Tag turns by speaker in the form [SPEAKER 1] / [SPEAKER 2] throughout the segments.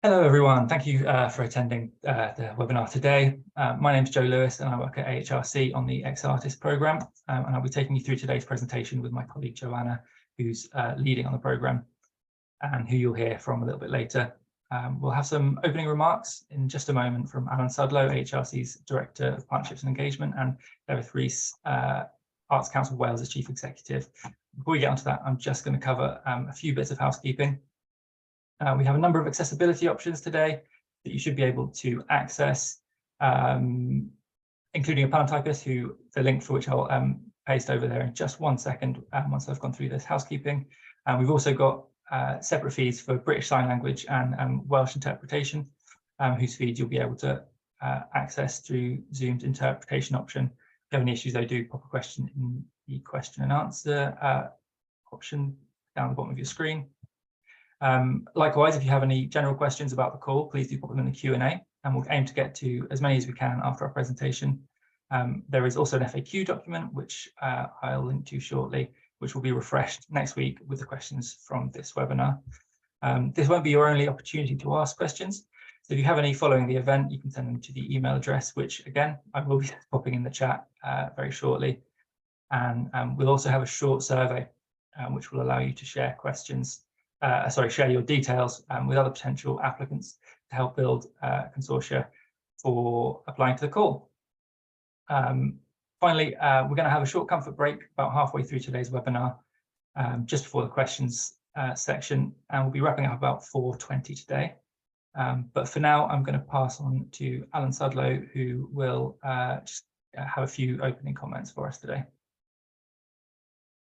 [SPEAKER 1] Hello, everyone. Thank you for attending the webinar today. My name is Joe Lewis, and I work at XRtists on the XRtists program. And I'll be taking you through today's presentation with my colleague Joanna, who's leading on the program, and who you'll hear from a little bit later. We'll have some opening remarks in just a moment from Alan Sudlow, HRC's Director of Partnerships and Engagement, and Gareth Rees, Arts Council Wales' Chief Executive. Before we get onto that, I'm just going to cover a few bits of housekeeping. We have a number of accessibility options today that you should be able to access, including a pantypist, who the link for which I'll paste over there in just 1 second once I've gone through this housekeeping. And we've also got separate feeds for British Sign Language and Welsh interpretation, whose feeds you'll be able to access through Zoom's interpretation option. If you have any issues, though, do pop a question in the question and answer option down the bottom of your screen. Likewise, if you have any general questions about the call, please do pop them in the Q&A, and we'll aim to get to as many as we can after our presentation. There is also an FAQ document, which I'll link to shortly, which will be refreshed next week with the questions from this webinar. This won't be your only opportunity to ask questions. So if you have any following the event, you can send them to the email address, which again, I will be popping in the chat very shortly. And we'll also have a short survey, which will allow you to share questions. Share your details with other potential applicants to help build consortia for applying to the call. Finally, we're going to have a short comfort break about halfway through today's webinar, just before the questions section, and we'll be wrapping up about 4:20 today. But for now, I'm going to pass on to Alan Sudlow, who will just have a few opening comments for us today.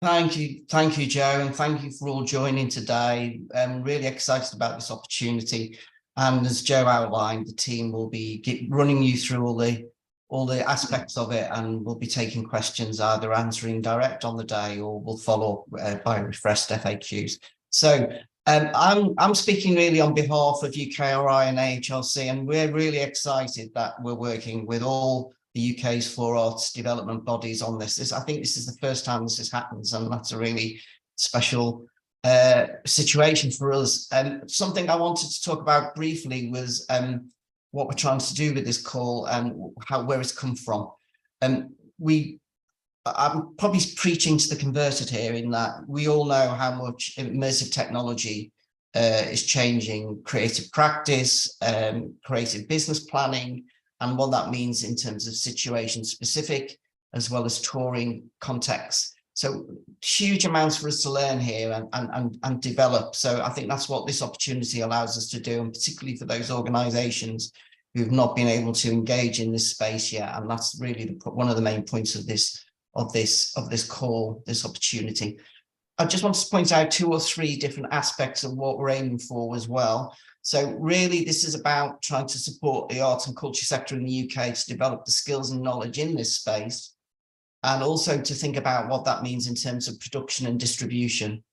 [SPEAKER 2] Thank you, Joe, and thank you for all joining today. I'm really excited about this opportunity, and as Joe outlined, the team will be running you through all the aspects of it, and we'll be taking questions, either answering direct on the day, or we'll follow up by refreshed FAQs. So I'm speaking really on behalf of UKRI and AHRC, and we're really excited that we're working with all the UK's 4 arts development bodies on this. I think this is the first time this has happened, and that's a really special situation for us. Something I wanted to talk about briefly was what we're trying to do with this call and where it's come from. I'm probably preaching to the converted here, in that we all know how much immersive technology is changing creative practice, creative business planning, and what that means in terms of situation specific, as well as touring context. So huge amounts for us to learn here and develop. So I think that's what this opportunity allows us to do, and particularly for those organizations who've not been able to engage in this space yet. And that's really one of the main points of this call, this opportunity. I just want to point out 2 or 3 different aspects of what we're aiming for as well. So really, this is about trying to support the arts and culture sector in the UK to develop the skills and knowledge in this space, and also to think about what that means in terms of production and distribution.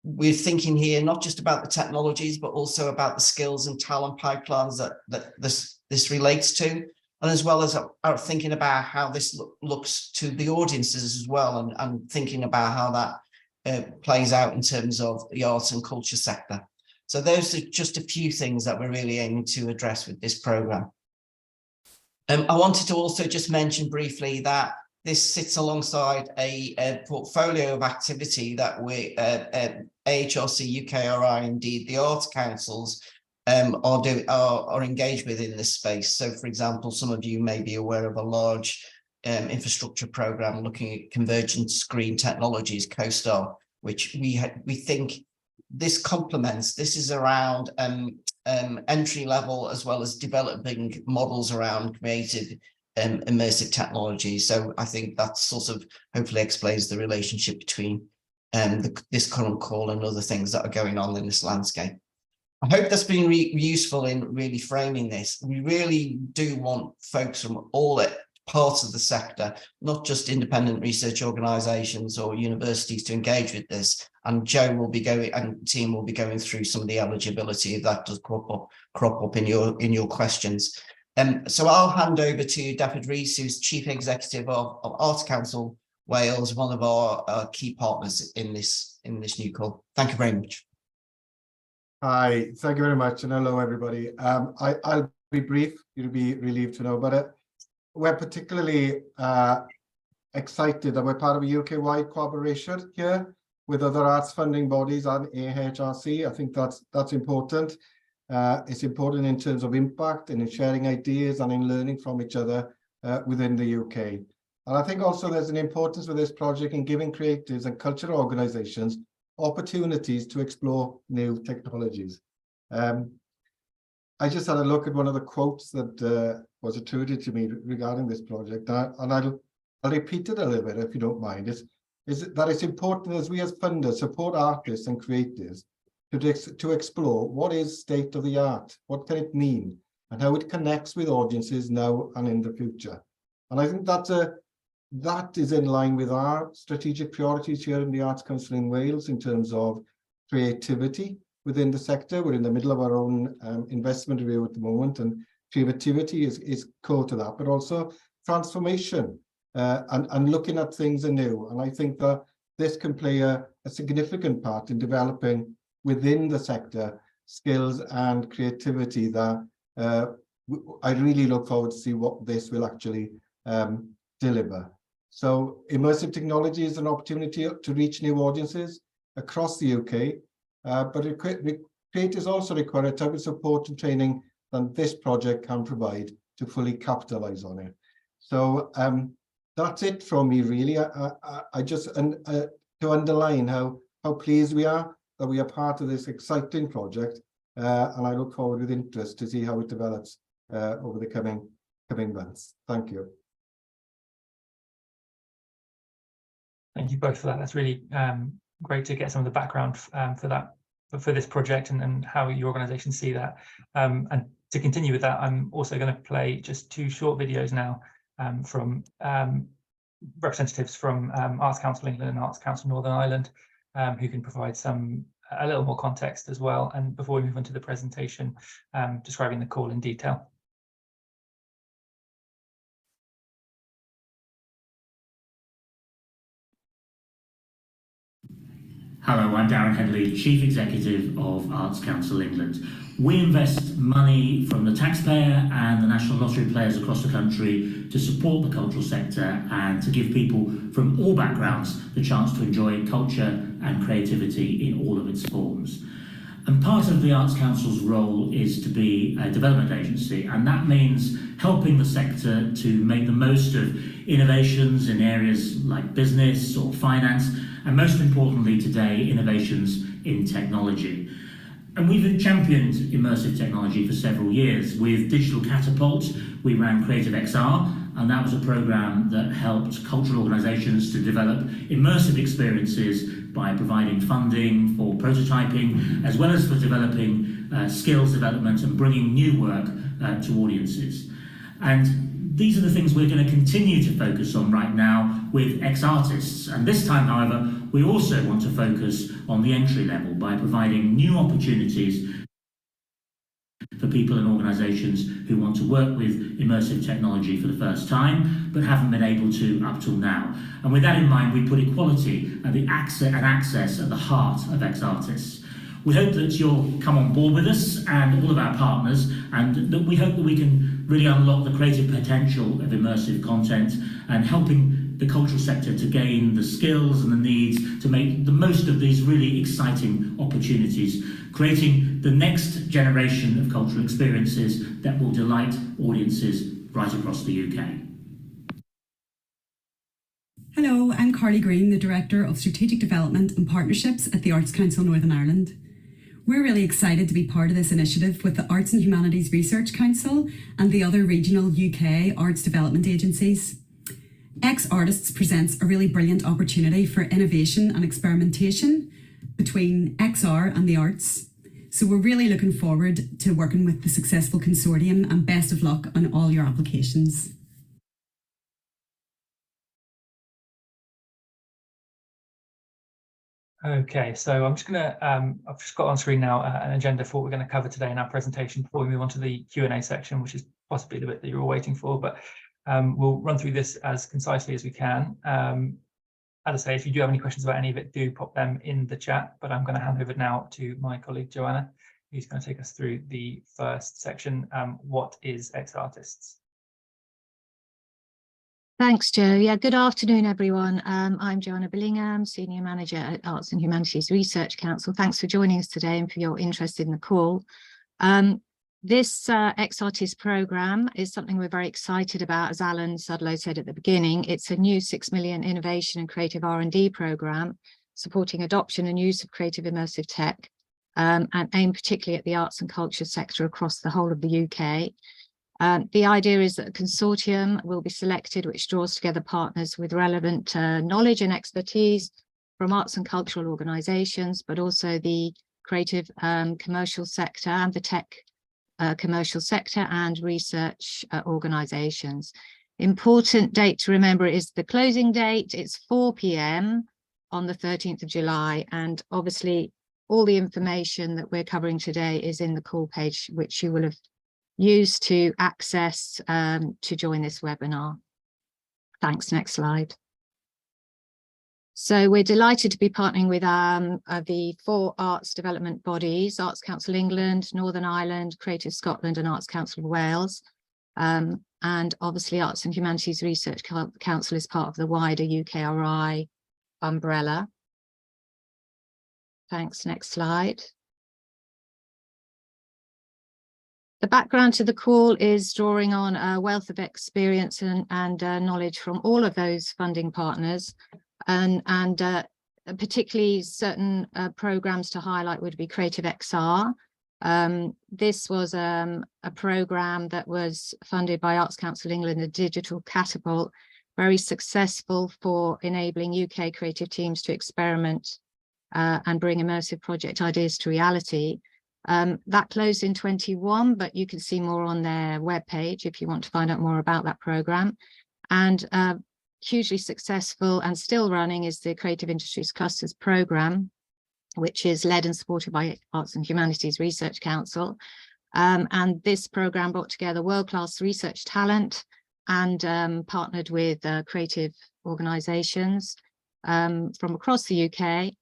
[SPEAKER 2] We're thinking here not just about the technologies, but also about the skills and talent pipelines that this relates to, and as well as our thinking about how this looks to the audiences as well, and thinking about how that plays out in terms of the arts and culture sector. So those are just a few things that we're really aiming to address with this program. I wanted to also just mention briefly that this sits alongside a portfolio of activity that we AHRC, UKRI, indeed the Arts Councils are engaged with in this space. So, for example, some of you may be aware of a large infrastructure program looking at convergent screen technologies, CoStar, which we think this complements. This is around entry level, as well as developing models around creative immersive technology. So I think that sort of hopefully explains the relationship between this current call and other things that are going on in this landscape. I hope that's been useful in really framing this. We really do want folks from all parts of the sector, not just independent research organizations or universities, to engage with this. And Joe will be going, and team will be going through some of the eligibility if that does crop up in your questions. So I'll hand over to David Rees, who's Chief Executive of Arts Council Wales, one of our key partners in this new call. Thank you very much.
[SPEAKER 3] Hi, thank you very much, and hello, everybody. I'll be brief. You'll be relieved to know, but we're particularly excited that we're part of a UK-wide collaboration here with other arts funding bodies and AHRC. I think that's important. It's important in terms of impact and in sharing ideas and in learning from each other within the UK. And I think also there's an importance with this project in giving creatives and cultural organisations opportunities to explore new technologies. I just had a look at one of the quotes that was attributed to me regarding this project, and I'll repeat it a little bit if you don't mind. Is that it's important as we as funders support artists and creatives to explore what is state of the art, what can it mean, and how it connects with audiences now and in the future. And I think that is in line with our strategic priorities here in the Arts Council in Wales in terms of creativity within the sector. We're in the middle of our own investment review at the moment, and creativity is core to that, but also transformation and looking at things anew. And I think that this can play a significant part in developing within the sector skills and creativity that I really look forward to see what this will actually deliver. So immersive technology is an opportunity to reach new audiences across the UK, but creators also require a type of support and training that this project can provide to fully capitalise on it. So that's it from me, really. I just to underline how pleased we are that we are part of this exciting project, and I look forward with interest to see how it develops over the coming months. Thank you.
[SPEAKER 1] Thank you both for that. That's really great to get some of the background for this project and how your organisations see that. And to continue with that, I'm also going to play just two short videos now from representatives from Arts Council England and Arts Council Northern Ireland, who can provide a little more context as well. And before we move on to the presentation, describing the call in detail.
[SPEAKER 4] Hello, I'm Darren Headley, Chief Executive of Arts Council England. We invest money from the taxpayer and the National Lottery players across the country to support the cultural sector and to give people from all backgrounds the chance to enjoy culture and creativity in all of its forms. And part of the Arts Council's role is to be a development agency, and that means helping the sector to make the most of innovations in areas like business or finance, and most importantly today, innovations in technology. And we've championed immersive technology for several years. With Digital Catapult, we ran Creative XR, and that was a program that helped cultural organisations to develop immersive experiences by providing funding for prototyping, as well as for developing skills development and bringing new work to audiences. And these are the things we're going to continue to focus on right now with XRtists. And this time, however, we also want to focus on the entry level by providing new opportunities for people and organisations who want to work with immersive technology for the first time, but haven't been able to up till now. And with that in mind, we put equality and access at the heart of XRtists. We hope that you'll come on board with us and all of our partners, and that we hope that we can really unlock the creative potential of immersive content and helping the cultural sector to gain the skills and the needs to make the most of these really exciting opportunities, creating the next generation of cultural experiences that will delight audiences right across the UK.
[SPEAKER 5] Hello, I'm Carly Green, the Director of Strategic Development and Partnerships at the Arts Council Northern Ireland. We're really excited to be part of this initiative with the Arts and Humanities Research Council and the other regional UK arts development agencies. XRtists presents a really brilliant opportunity for innovation and experimentation between XR and the arts. So we're really looking forward to working with the successful consortium, and best of luck on all your applications.
[SPEAKER 1] Okay, so I'm just going to, I've just got on screen now an agenda for what we're going to cover today in our presentation before we move on to the Q&A section, which is possibly the bit that you're all waiting for, but we'll run through this as concisely as we can. As I say, if you do have any questions about any of it, do pop them in the chat, but I'm going to hand over now to my colleague Joanna who's going to take us through the first section. What is XRtists?
[SPEAKER 6] Thanks, Joe. Yeah, good afternoon, everyone. I'm Joanna Billingham, Senior Manager at Arts and Humanities Research Council. Thanks for joining us today and for your interest in the call. This XRtists programme is something we're very excited about, as Alan Sudlow said at the beginning. It's a new £6 million innovation and creative R&D programme supporting adoption and use of creative immersive tech, and aimed particularly at the arts and culture sector across the whole of the UK. The idea is that a consortium will be selected which draws together partners with relevant knowledge and expertise from arts and cultural organisations, but also the creative commercial sector and the tech commercial sector and research organisations. Important date to remember is the closing date. It's 4 p.m. on the 13th of July, and obviously all the information that we're covering today is in the call page, which you will have used to access to join this webinar. Thanks. Next slide. So we're delighted to be partnering with the 4 arts development bodies: Arts Council England, Northern Ireland, Creative Scotland and Arts Council of Wales. And obviously Arts and Humanities Research Council is part of the wider UKRI umbrella. Thanks. Next slide. The background to the call is drawing on a wealth of experience and knowledge from all of those funding partners, and particularly certain programs to highlight would be Creative XR. This was a program that was funded by Arts Council England, a digital catapult, very successful for enabling UK creative teams to experiment and bring immersive project ideas to reality. That closed in 21, but you can see more on their webpage if you want to find out more about that program. And hugely successful and still running is the Creative Industries Clusters program, which is led and supported by Arts and Humanities Research Council. And this program brought together world-class research talent and partnered with creative organisations from across the UK.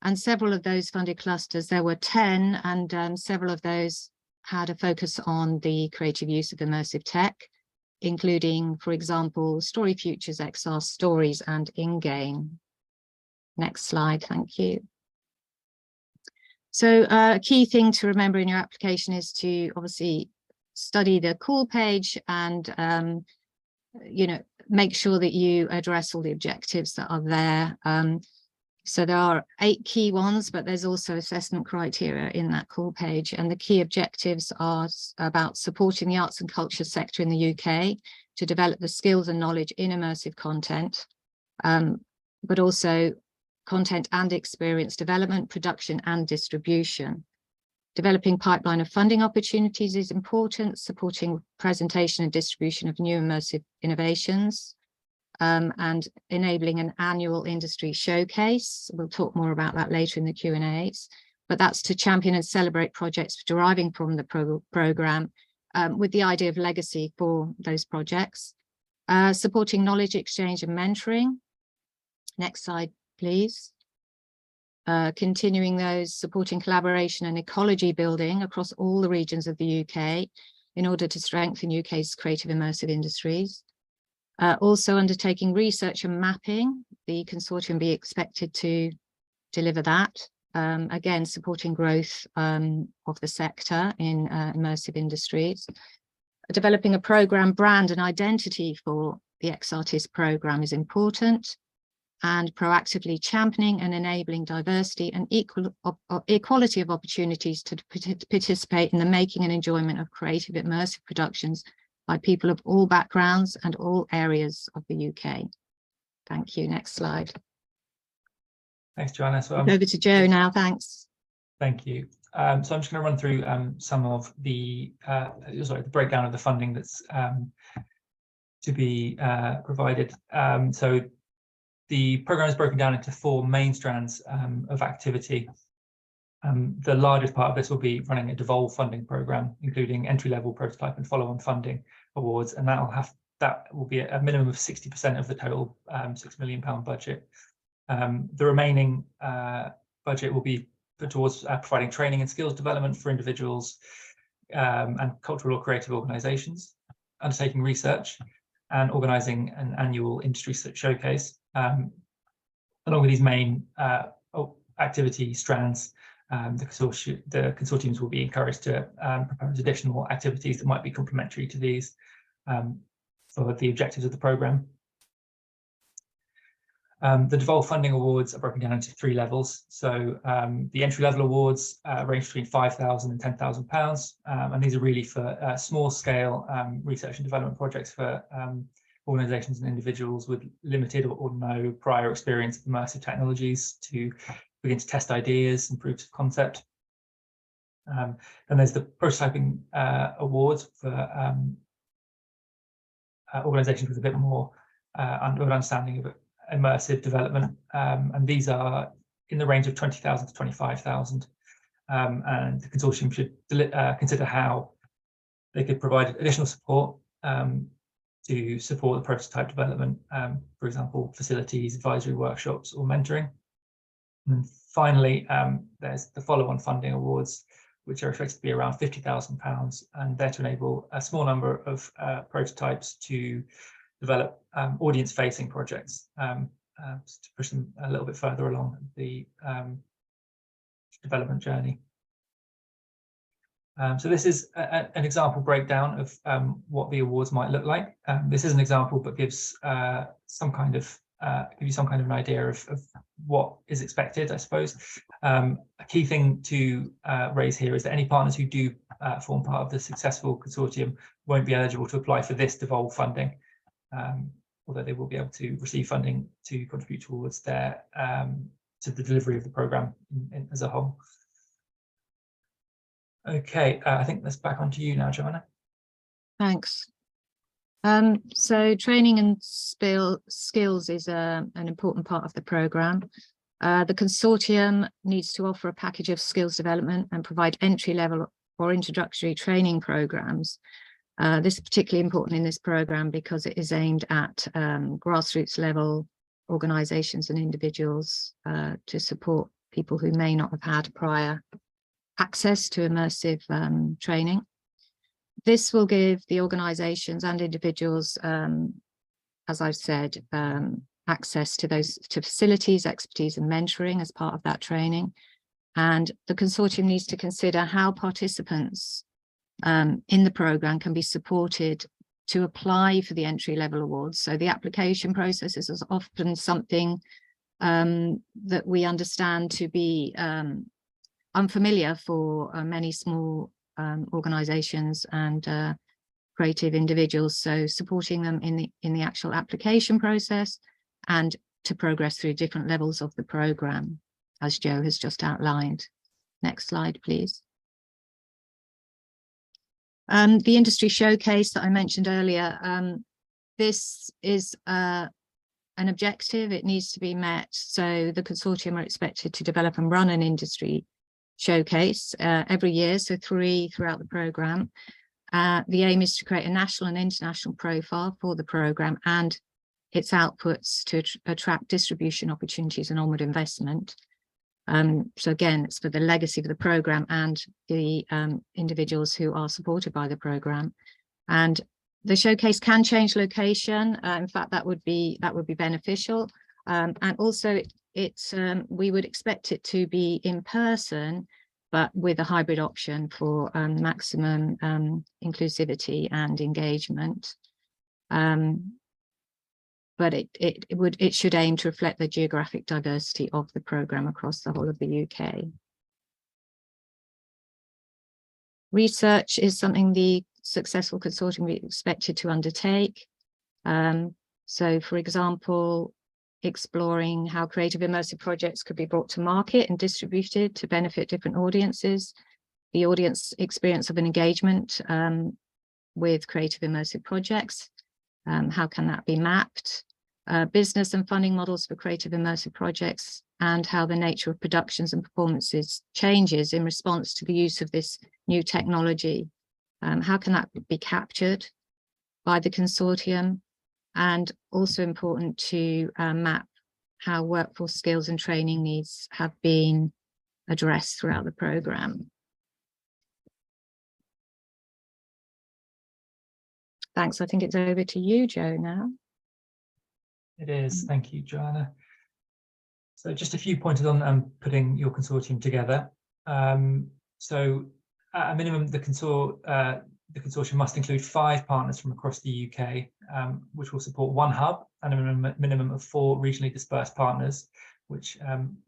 [SPEAKER 6] And several of those funded clusters, there were 10, and several of those had a focus on the creative use of immersive tech, including, for example, Story Futures, XR Stories and InGame. Next slide, thank you. So a key thing to remember in your application is to obviously study the call page and make sure that you address all the objectives that are there. So there are 8 key ones, but there's also assessment criteria in that call page. And the key objectives are about supporting the arts and culture sector in the UK to develop the skills and knowledge in immersive content, but also content and experience development, production and distribution. Developing pipeline of funding opportunities is important, supporting presentation and distribution of new immersive innovations. And enabling an annual industry showcase. We'll talk more about that later in the Q&As, but that's to champion and celebrate projects deriving from the programme with the idea of legacy for those projects. Supporting knowledge exchange and mentoring. Next slide, please. Continuing those, supporting collaboration and ecology building across all the regions of the UK in order to strengthen UK's creative immersive industries. Also undertaking research and mapping, the consortium be expected to deliver that. Again, supporting growth of the sector in immersive industries. Developing a programme brand and identity for the XRtists programme is important, and proactively championing and enabling diversity and equality of opportunities to participate in the making and enjoyment of creative immersive productions by people of all backgrounds and all areas of the UK. Thank you. Next slide.
[SPEAKER 1] Thanks, Joanna. So
[SPEAKER 6] over to Joe now. Thanks.
[SPEAKER 1] Thank you. So I'm just going to run through some of the the breakdown of the funding that's to be provided. So the programme is broken down into 4 main strands of activity. The largest part of this will be running a devolved funding programme, including entry-level, prototype and follow-on funding awards, and that will be a minimum of 60% of the total £6 million budget. The remaining budget will be towards providing training and skills development for individuals and cultural or creative organisations, undertaking research and organising an annual industry showcase. Along with these main activity strands, the consortiums will be encouraged to propose additional activities that might be complementary to these for the objectives of the programme. The Devolve funding awards are broken down into 3 levels. So the entry-level awards range between £5,000 and £10,000, and these are really for small-scale research and development projects for organisations and individuals with limited or no prior experience of immersive technologies to begin to test ideas and proofs of concept. And there's the prototyping awards for organisations with a bit more understanding of immersive development, and these are in the range of 20,000 to 25,000, and the consortium should consider how they could provide additional support to support the prototype development, for example, facilities, advisory workshops, or mentoring. And finally, there's the follow-on funding awards, which are expected to be around £50,000, and they're to enable a small number of prototypes to develop audience-facing projects to push them a little bit further along the development journey. So this is an example breakdown of what the awards might look like. This is an example, but gives some kind of an idea of what is expected, I suppose. A key thing to raise here is that any partners who do form part of the successful consortium won't be eligible to apply for this devolved funding, although they will be able to receive funding to contribute towards their to the delivery of the programme as a whole. Okay, I think that's back onto you now, Joanna.
[SPEAKER 6] Thanks. So training and skills is an important part of the programme. The consortium needs to offer a package of skills development and provide entry-level or introductory training programmes. This is particularly important in this programme because it is aimed at grassroots level organisations and individuals to support people who may not have had prior access to immersive training. This will give the organisations and individuals, as I've said, access to facilities, expertise and mentoring as part of that training. And the consortium needs to consider how participants in the programme can be supported to apply for the entry-level awards. So the application process is often something that we understand to be unfamiliar for many small organisations and creative individuals. So supporting them in the actual application process and to progress through different levels of the programme, as Joe has just outlined. Next slide, please. The industry showcase that I mentioned earlier, this is an objective. It needs to be met. So the consortium are expected to develop and run an industry showcase every year, so 3 throughout the programme. The aim is to create a national and international profile for the programme and its outputs to attract distribution opportunities and onward investment. So again, it's for the legacy of the programme and the individuals who are supported by the programme. And the showcase can change location. In fact, that would be beneficial. And also we would expect it to be in person, but with a hybrid option for maximum inclusivity and engagement. But it should aim to reflect the geographic diversity of the programme across the whole of the UK. Research is something the successful consortium will be expected to undertake. So, for example, exploring how creative immersive projects could be brought to market and distributed to benefit different audiences, the audience experience of an engagement with creative immersive projects. How can that be mapped? Business and funding models for creative immersive projects and how the nature of productions and performances changes in response to the use of this new technology. How can that be captured by the consortium? And also important to map how workforce skills and training needs have been address throughout the programme. Thanks. I think it's over to you, Joe, now.
[SPEAKER 1] It is. Thank you, Joanna. So just a few pointers on putting your consortium together. So at a minimum, the consortium must include 5 partners from across the UK, which will support 1 hub and a minimum of 4 regionally dispersed partners, which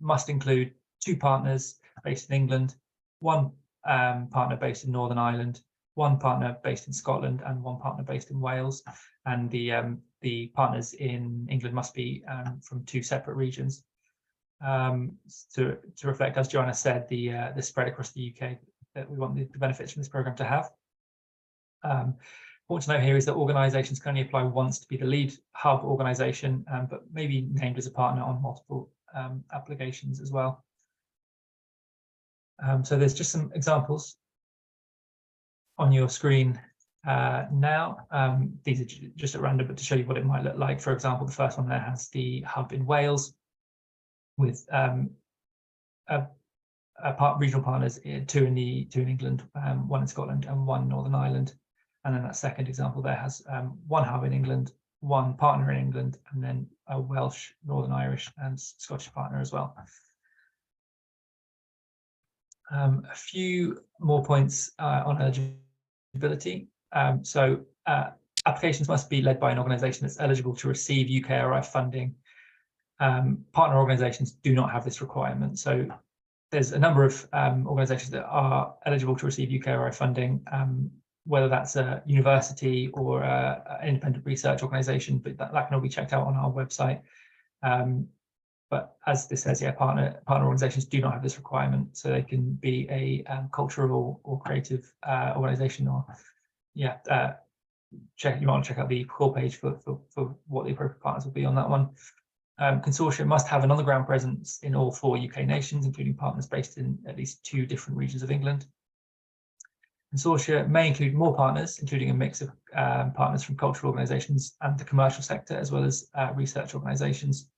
[SPEAKER 1] must include 2 partners based in England, 1 partner based in Northern Ireland, 1 partner based in Scotland, and 1 partner based in Wales. And the partners in England must be from 2 separate regions. To reflect, as Joanna said, the spread across the UK that we want the benefits from this programme to have. Important to note here is that organisations can only apply once to be the lead hub organisation, but may be named as a partner on multiple applications as well. So there's just some examples on your screen now. These are just at random, but to show you what it might look like. For example, the first one there has the hub in Wales with regional partners, 2 in England, 1 in Scotland, and 1 in Northern Ireland. And then that second example there has 1 hub in England, 1 partner in England, and then a Welsh, Northern Irish, and Scottish partner as well. A few more points on eligibility. Applications must be led by an organisation that's eligible to receive UKRI funding. Partner organisations do not have this requirement. So there's a number of organisations that are eligible to receive UKRI funding, whether that's a university or an independent research organisation, but that can all be checked out on our website. But as this says, yeah, partner organisations do not have this requirement, so they can be a cultural or creative organisation, or you want to check out the call page for what the appropriate partners will be on that one. Consortia must have an on-the-ground presence in all 4 UK nations, including partners based in at least 2 different regions of England. Consortia may include more partners, including a mix of partners from cultural organisations and the commercial sector, as well as research organisations.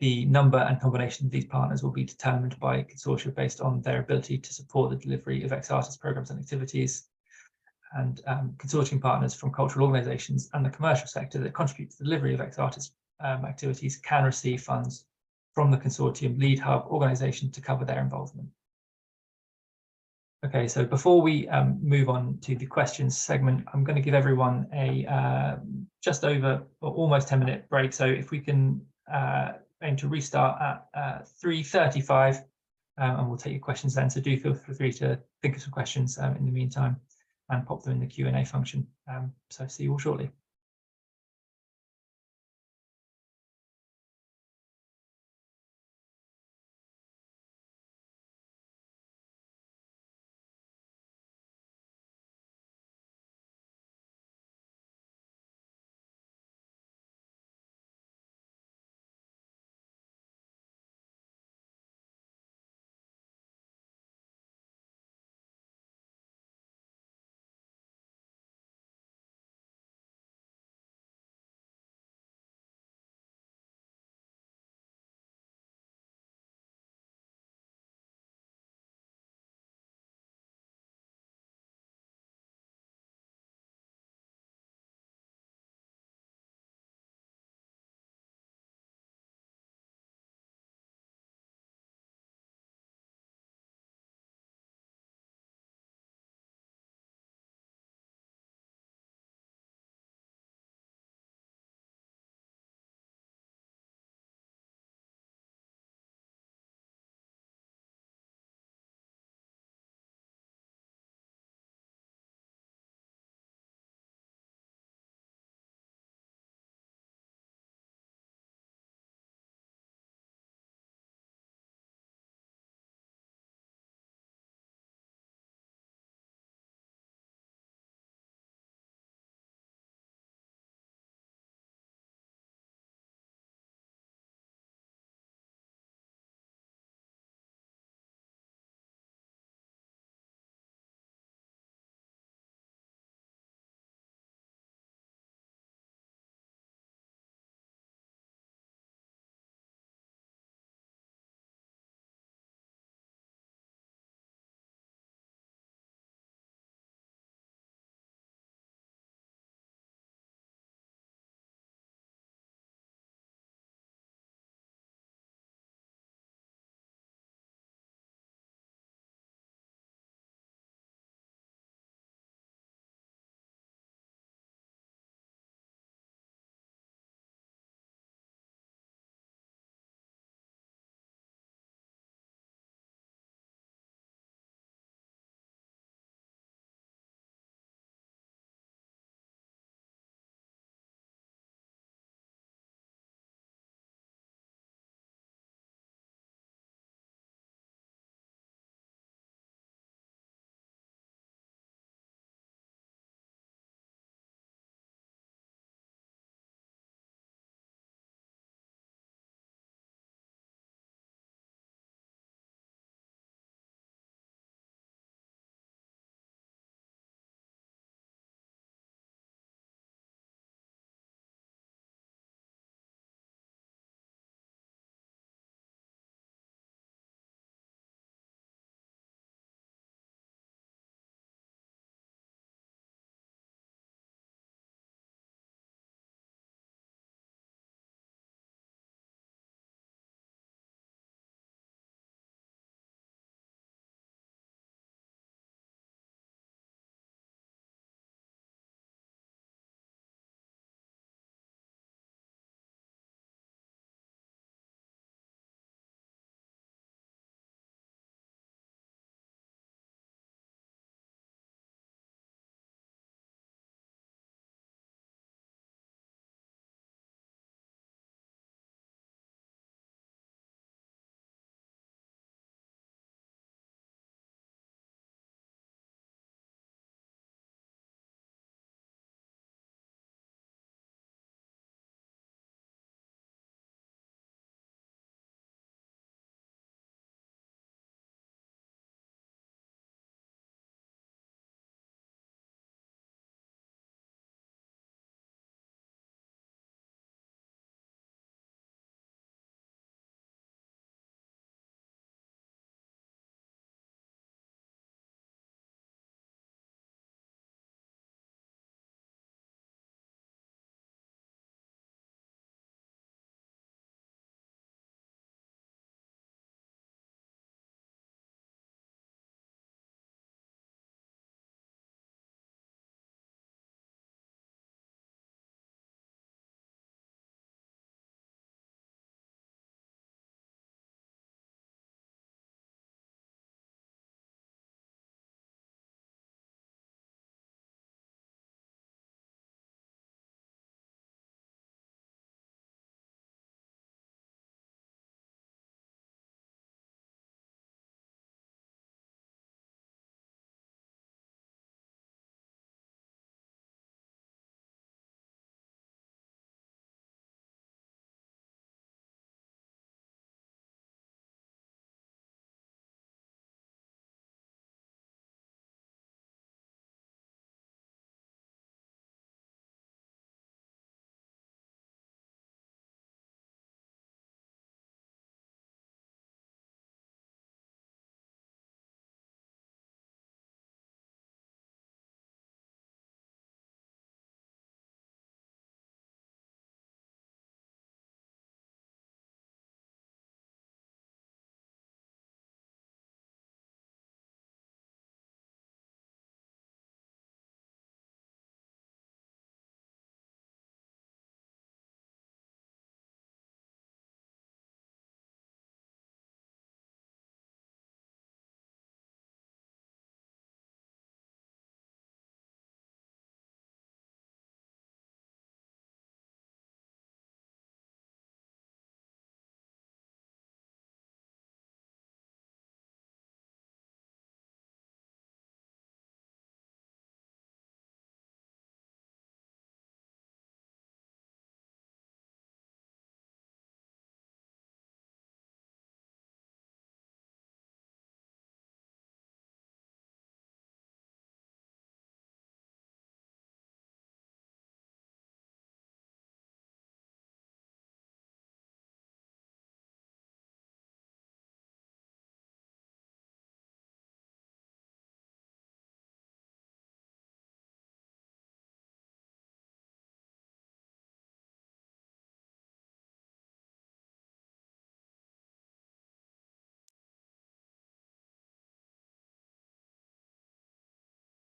[SPEAKER 1] The number and combination of these partners will be determined by consortia based on their ability to support the delivery of XRtists programmes and activities. And consortium partners from cultural organisations and the commercial sector that contribute to the delivery of XRtists activities can receive funds from the consortium lead hub organisation to cover their involvement. Okay, so before we move on to the questions segment, I'm going to give everyone a just over or almost 10-minute break. So if we can aim to restart at 3:35, and we'll take your questions then. So do feel free to think of some questions in the meantime and pop them in the Q&A function. So see you all shortly.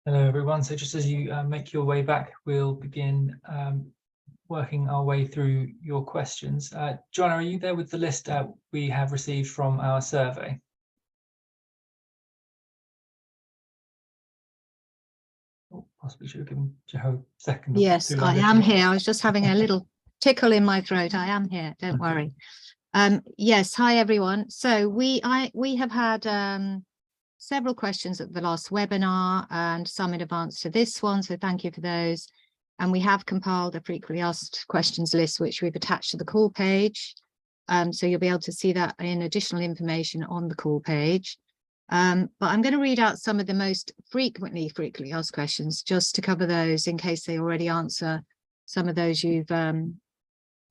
[SPEAKER 1] Hello, everyone. So just as you make your way back, we'll begin working our way through your questions. Joanna, are you there with the list we have received from our survey? Oh, possibly should have given Joe a second.
[SPEAKER 6] Yes, I am here. I was just having a little tickle in my throat. I am here. Don't worry. Yes. Hi, everyone. So we have had several questions at the last webinar and some in advance to this one. So thank you for those. And we have compiled a frequently asked questions list, which we've attached to the call page. So you'll be able to see that in additional information on the call page. But I'm going to read out some of the most frequently asked questions just to cover those in case they already answer some of those you've been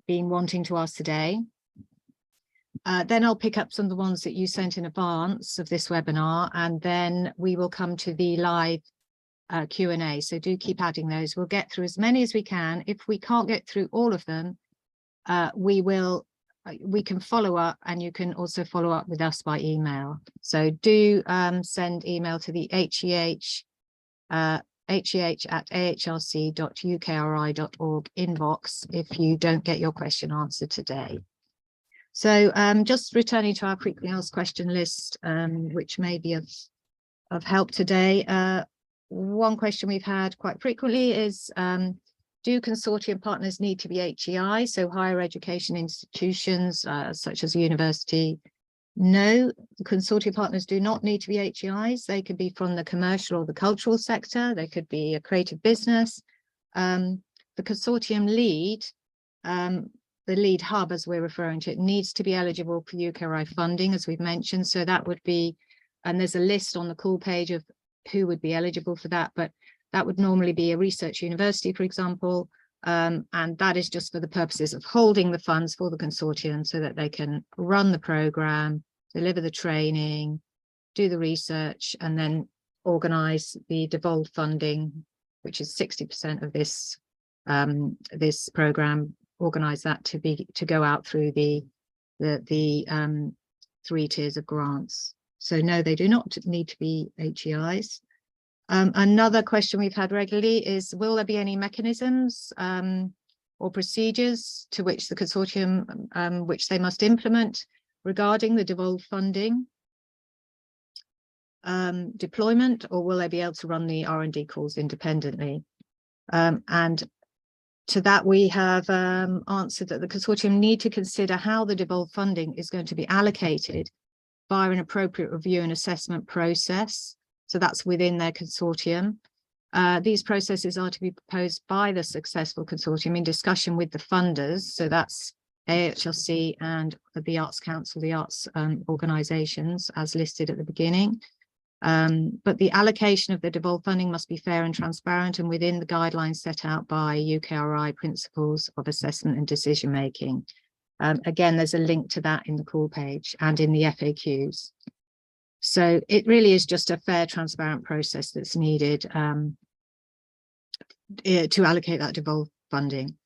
[SPEAKER 6] wanting to ask today. Then I'll pick up some of the ones that you sent in advance of this webinar, and then we will come to the live Q&A. So do keep adding those. We'll get through as many as we can. If we can't get through all of them, we can follow up, and you can also follow up with us by email. So do send email to the heh@ahrc.ukri.org inbox if you don't get your question answered today. So just returning to our frequently asked question list, which may be of help today. One question we've had quite frequently is, do consortium partners need to be HEI, so higher education institutions such as a university? No, the consortium partners do not need to be HEIs. They could be from the commercial or the cultural sector. They could be a creative business. The consortium lead, the lead hub, as we're referring to it, needs to be eligible for UKRI funding, as we've mentioned. So that would be, and there's a list on the call page of who would be eligible for that, but that would normally be a research university, for example, and that is just for the purposes of holding the funds for the consortium so that they can run the program, deliver the training, do the research, and then organize the devolved funding, which is 60% of this this program. Organize that to go out through the 3 tiers of grants. So no, they do not need to be HEIs. Another question we've had regularly is, will there be any mechanisms or procedures to which the consortium, which they must implement regarding the devolved funding deployment, or will they be able to run the R&D calls independently? And to that, we have answered that the consortium need to consider how the devolved funding is going to be allocated via an appropriate review and assessment process. So that's within their consortium. These processes are to be proposed by the successful consortium in discussion with the funders. So that's AHRC and the Arts Council, the arts organisations, as listed at the beginning. But the allocation of the devolved funding must be fair and transparent and within the guidelines set out by UKRI principles of assessment and decision making. Again, there's a link to that in the call page and in the FAQs. So it really is just a fair, transparent process that's needed to allocate that devolved funding.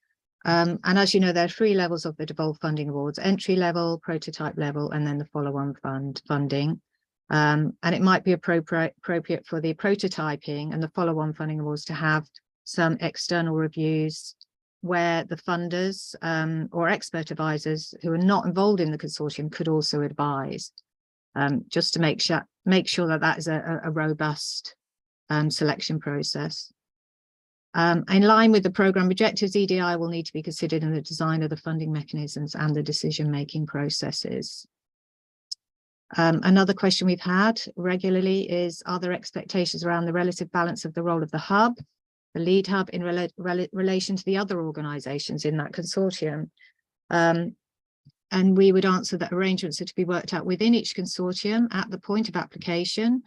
[SPEAKER 6] And as you know, there are 3 levels of the devolved funding awards: entry level, prototype level, and then the follow-on funding. And it might be appropriate for the prototyping and the follow-on funding awards to have some external reviews where the funders or expert advisors who are not involved in the consortium could also advise, just to make sure that that is a robust selection process. In line with the programme objectives, EDI will need to be considered in the design of the funding mechanisms and the decision-making processes. Another question we've had regularly is, are there expectations around the relative balance of the role of the hub, the lead hub, in relation to the other organisations in that consortium? And we would answer that arrangements are to be worked out within each consortium at the point of application,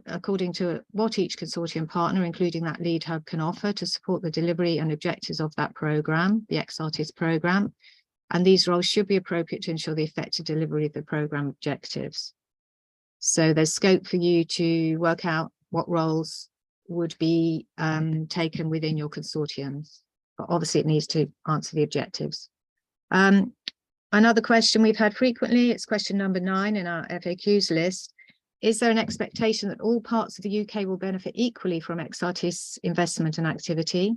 [SPEAKER 6] according to what each consortium partner, including that lead hub, can offer to support the delivery and objectives of that programme, the XRtists programme. And these roles should be appropriate to ensure the effective delivery of the programme objectives. So there's scope for you to work out what roles would be taken within your consortiums, but obviously it needs to answer the objectives. Another question we've had frequently, it's question number 9 in our FAQs list, Is there an expectation that all parts of the UK will benefit equally from XRtists investment and activity?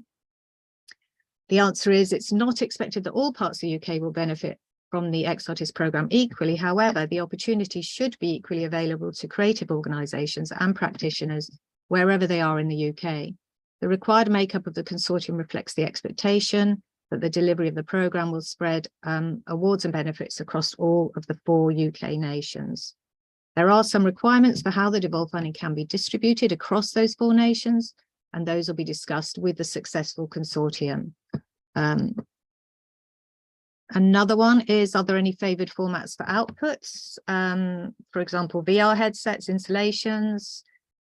[SPEAKER 6] The answer is it's not expected that all parts of the UK will benefit from the XRtists programme equally. However, the opportunity should be equally available to creative organisations and practitioners wherever they are in the UK. The required makeup of the consortium reflects the expectation that the delivery of the programme will spread awards and benefits across all of the 4 UK nations. There are some requirements for how the devolved funding can be distributed across those 4 nations, and those will be discussed with the successful consortium. Another one is, are there any favoured formats for outputs? For example, VR headsets, installations,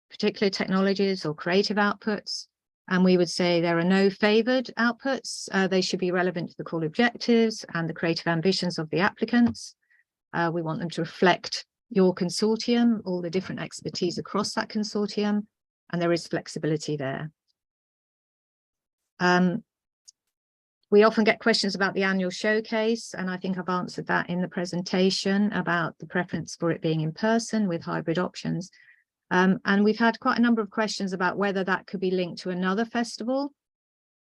[SPEAKER 6] particular technologies or creative outputs. And we would say there are no favoured outputs. They should be relevant to the core objectives and the creative ambitions of the applicants. We want them to reflect your consortium, all the different expertise across that consortium, and there is flexibility there. We often get questions about the annual showcase, and I think I've answered that in the presentation about the preference for it being in person with hybrid options. And we've had quite a number of questions about whether that could be linked to another festival.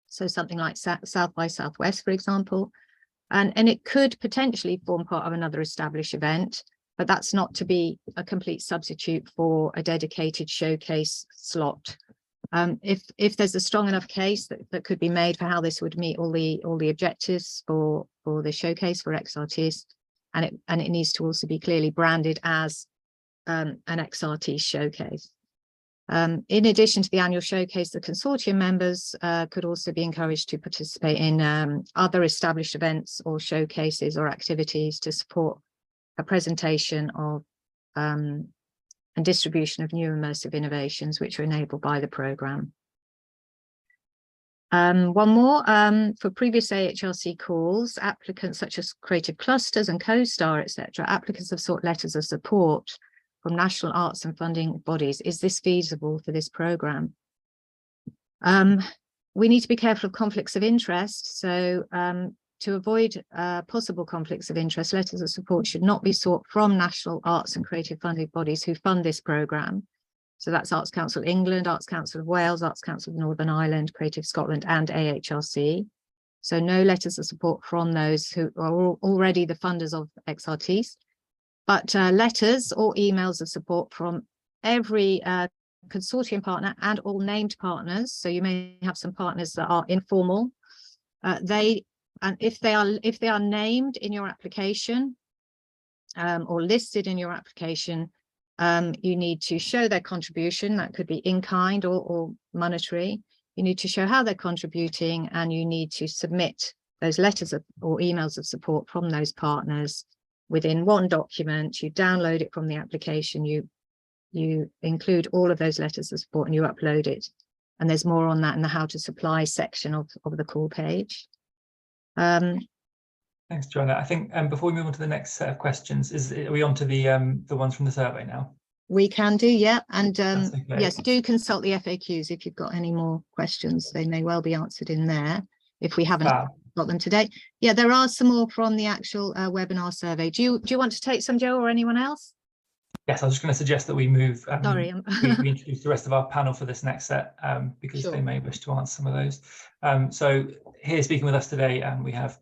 [SPEAKER 6] So something like South by Southwest, for example, and it could potentially form part of another established event, but that's not to be a complete substitute for a dedicated showcase slot. If there's a strong enough case that could be made for how this would meet all the objectives for the showcase for XRtists, and it needs to also be clearly branded as an XRT showcase. In addition to the annual showcase, the consortium members could also be encouraged to participate in other established events or showcases or activities to support a presentation of and distribution of new immersive innovations which are enabled by the programme. One more, for previous AHRC calls, applicants such as Creative Clusters and CoStar, etc., applicants have sought letters of support from national arts and funding bodies. Is this feasible for this programme? We need to be careful of conflicts of interest. So to avoid possible conflicts of interest, letters of support should not be sought from national arts and creative funding bodies who fund this programme. So that's Arts Council England, Arts Council of Wales, Arts Council of Northern Ireland, Creative Scotland and AHRC. So no letters of support from those who are already the funders of XRtists. But letters or emails of support from every consortium partner and all named partners. So you may have some partners that are informal. If they are named in your application or listed in your application, you need to show their contribution. That could be in kind or monetary. You need to show how they're contributing, and you need to submit those letters or emails of support from those partners within one document. You download it from the application, you include all of those letters of support and you upload it. And there's more on that in the how to supply section of the call page.
[SPEAKER 1] Thanks, Joanna. I think before we move on to the next set of questions, are we on to the ones from the survey now?
[SPEAKER 6] We can do, yeah. And
[SPEAKER 1] okay.
[SPEAKER 6] yes, do consult the FAQs if you've got any more questions. They may well be answered in there if we haven't got them today. Yeah, there are some more from the actual webinar survey. Do you want to take some, Joe, or anyone else?
[SPEAKER 1] Yes, I was just going to suggest that we move.
[SPEAKER 6] Sorry,
[SPEAKER 1] we introduce the rest of our panel for this next set because
[SPEAKER 6] Sure.
[SPEAKER 1] they may wish to answer some of those. So here speaking with us today, we have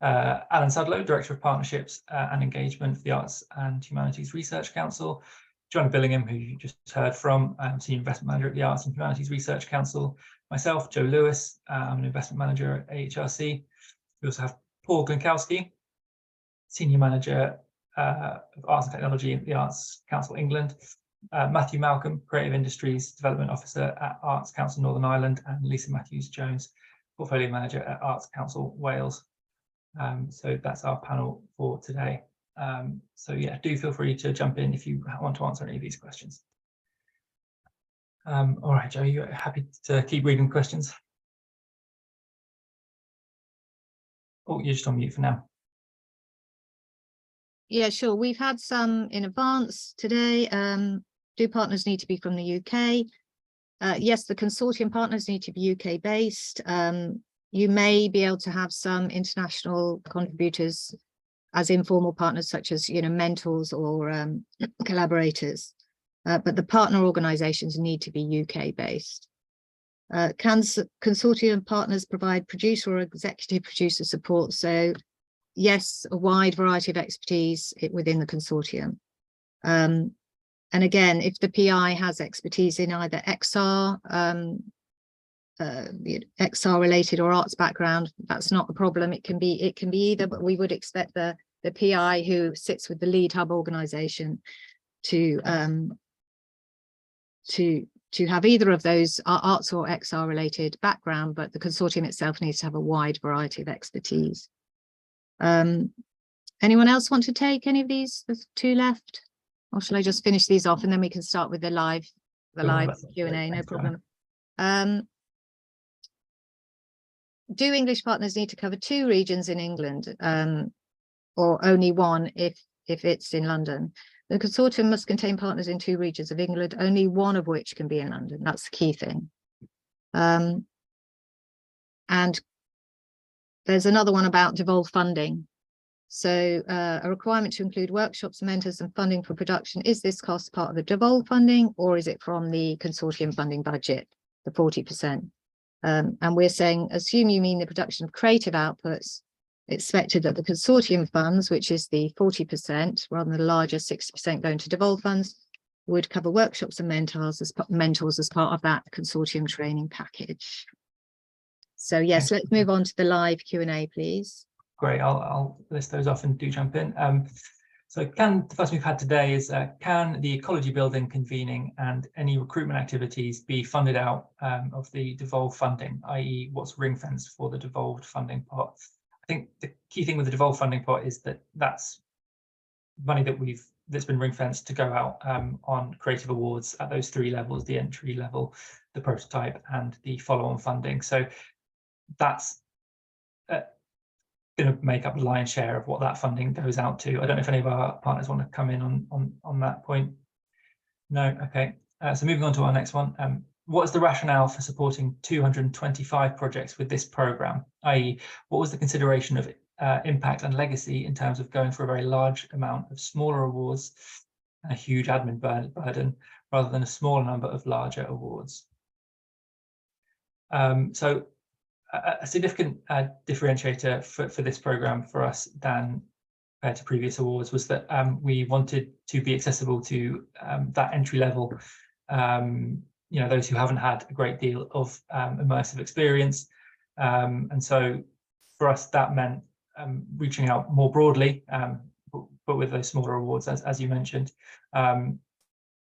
[SPEAKER 1] Alan Sudlow, Director of Partnerships and Engagement for the Arts and Humanities Research Council, Joanna Billingham, who you just heard from, Senior Investment Manager at the Arts and Humanities Research Council, myself, Joe Lewis, I'm an Investment Manager at AHRC. We also have Paul Glinkowski, Senior Manager of Arts and Technology at the Arts Council England, Matthew Malcolm, Creative Industries Development Officer at Arts Council Northern Ireland, and Lisa Matthews-Jones, Portfolio Manager at Arts Council Wales. So that's our panel for today. So yeah, do feel free to jump in if you want to answer any of these questions. All right, Joe, you happy to keep reading questions? Oh, you're just on mute for now.
[SPEAKER 6] Yeah, sure. We've had some in advance today. Do partners need to be from the UK? Yes, the consortium partners need to be UK based. You may be able to have some international contributors as informal partners, such as, mentors or collaborators. but the partner organisations need to be UK based. Can consortium partners provide producer or executive producer support? So yes, a wide variety of expertise within the consortium. And again, if the PI has expertise in either XR, XR related or arts background, that's not a problem. It can be either, but we would expect the PI who sits with the lead hub organisation to have either of those arts or XR related background, but the consortium itself needs to have a wide variety of expertise. Anyone else want to take any of these? There's 2 left, or shall I just finish these off and then we can start with the live Q&A? No problem. Do English partners need to cover 2 regions in England, or only one if it's in London? The consortium must contain partners in 2 regions of England, only one of which can be in London. That's the key thing. And there's another one about devolved funding. So a requirement to include workshops, mentors and funding for production. Is this cost part of the devolved funding or is it from the consortium funding budget, the 40%? And we're saying, assume you mean the production of creative outputs, expected that the consortium funds, which is the 40%, rather than the larger 60% going to devolved funds, would cover workshops and mentors as part of that consortium training package. So yes, let's move on to the live Q&A, please.
[SPEAKER 1] Great, I'll list those off and do jump in. So the first we've had today is, can the ecology building convening and any recruitment activities be funded out of the devolved funding, i.e. what's ring fenced for the devolved funding pot? I think the key thing with the devolved funding pot is that that's money that's been ring fenced to go out on creative awards at those 3 levels: the entry level, the prototype, and the follow-on funding. So that's going to make up the lion's share of what that funding goes out to. I don't know if any of our partners want to come in on that point. No, okay. So moving on to our next one. What is the rationale for supporting 225 projects with this programme? I.e., what was the consideration of impact and legacy in terms of going for a very large amount of smaller awards and a huge admin burden rather than a smaller number of larger awards? So a significant differentiator for this programme for us than compared to previous awards was that we wanted to be accessible to that entry level, those who haven't had a great deal of immersive experience. And so for us, that meant reaching out more broadly, but with those smaller awards, as you mentioned.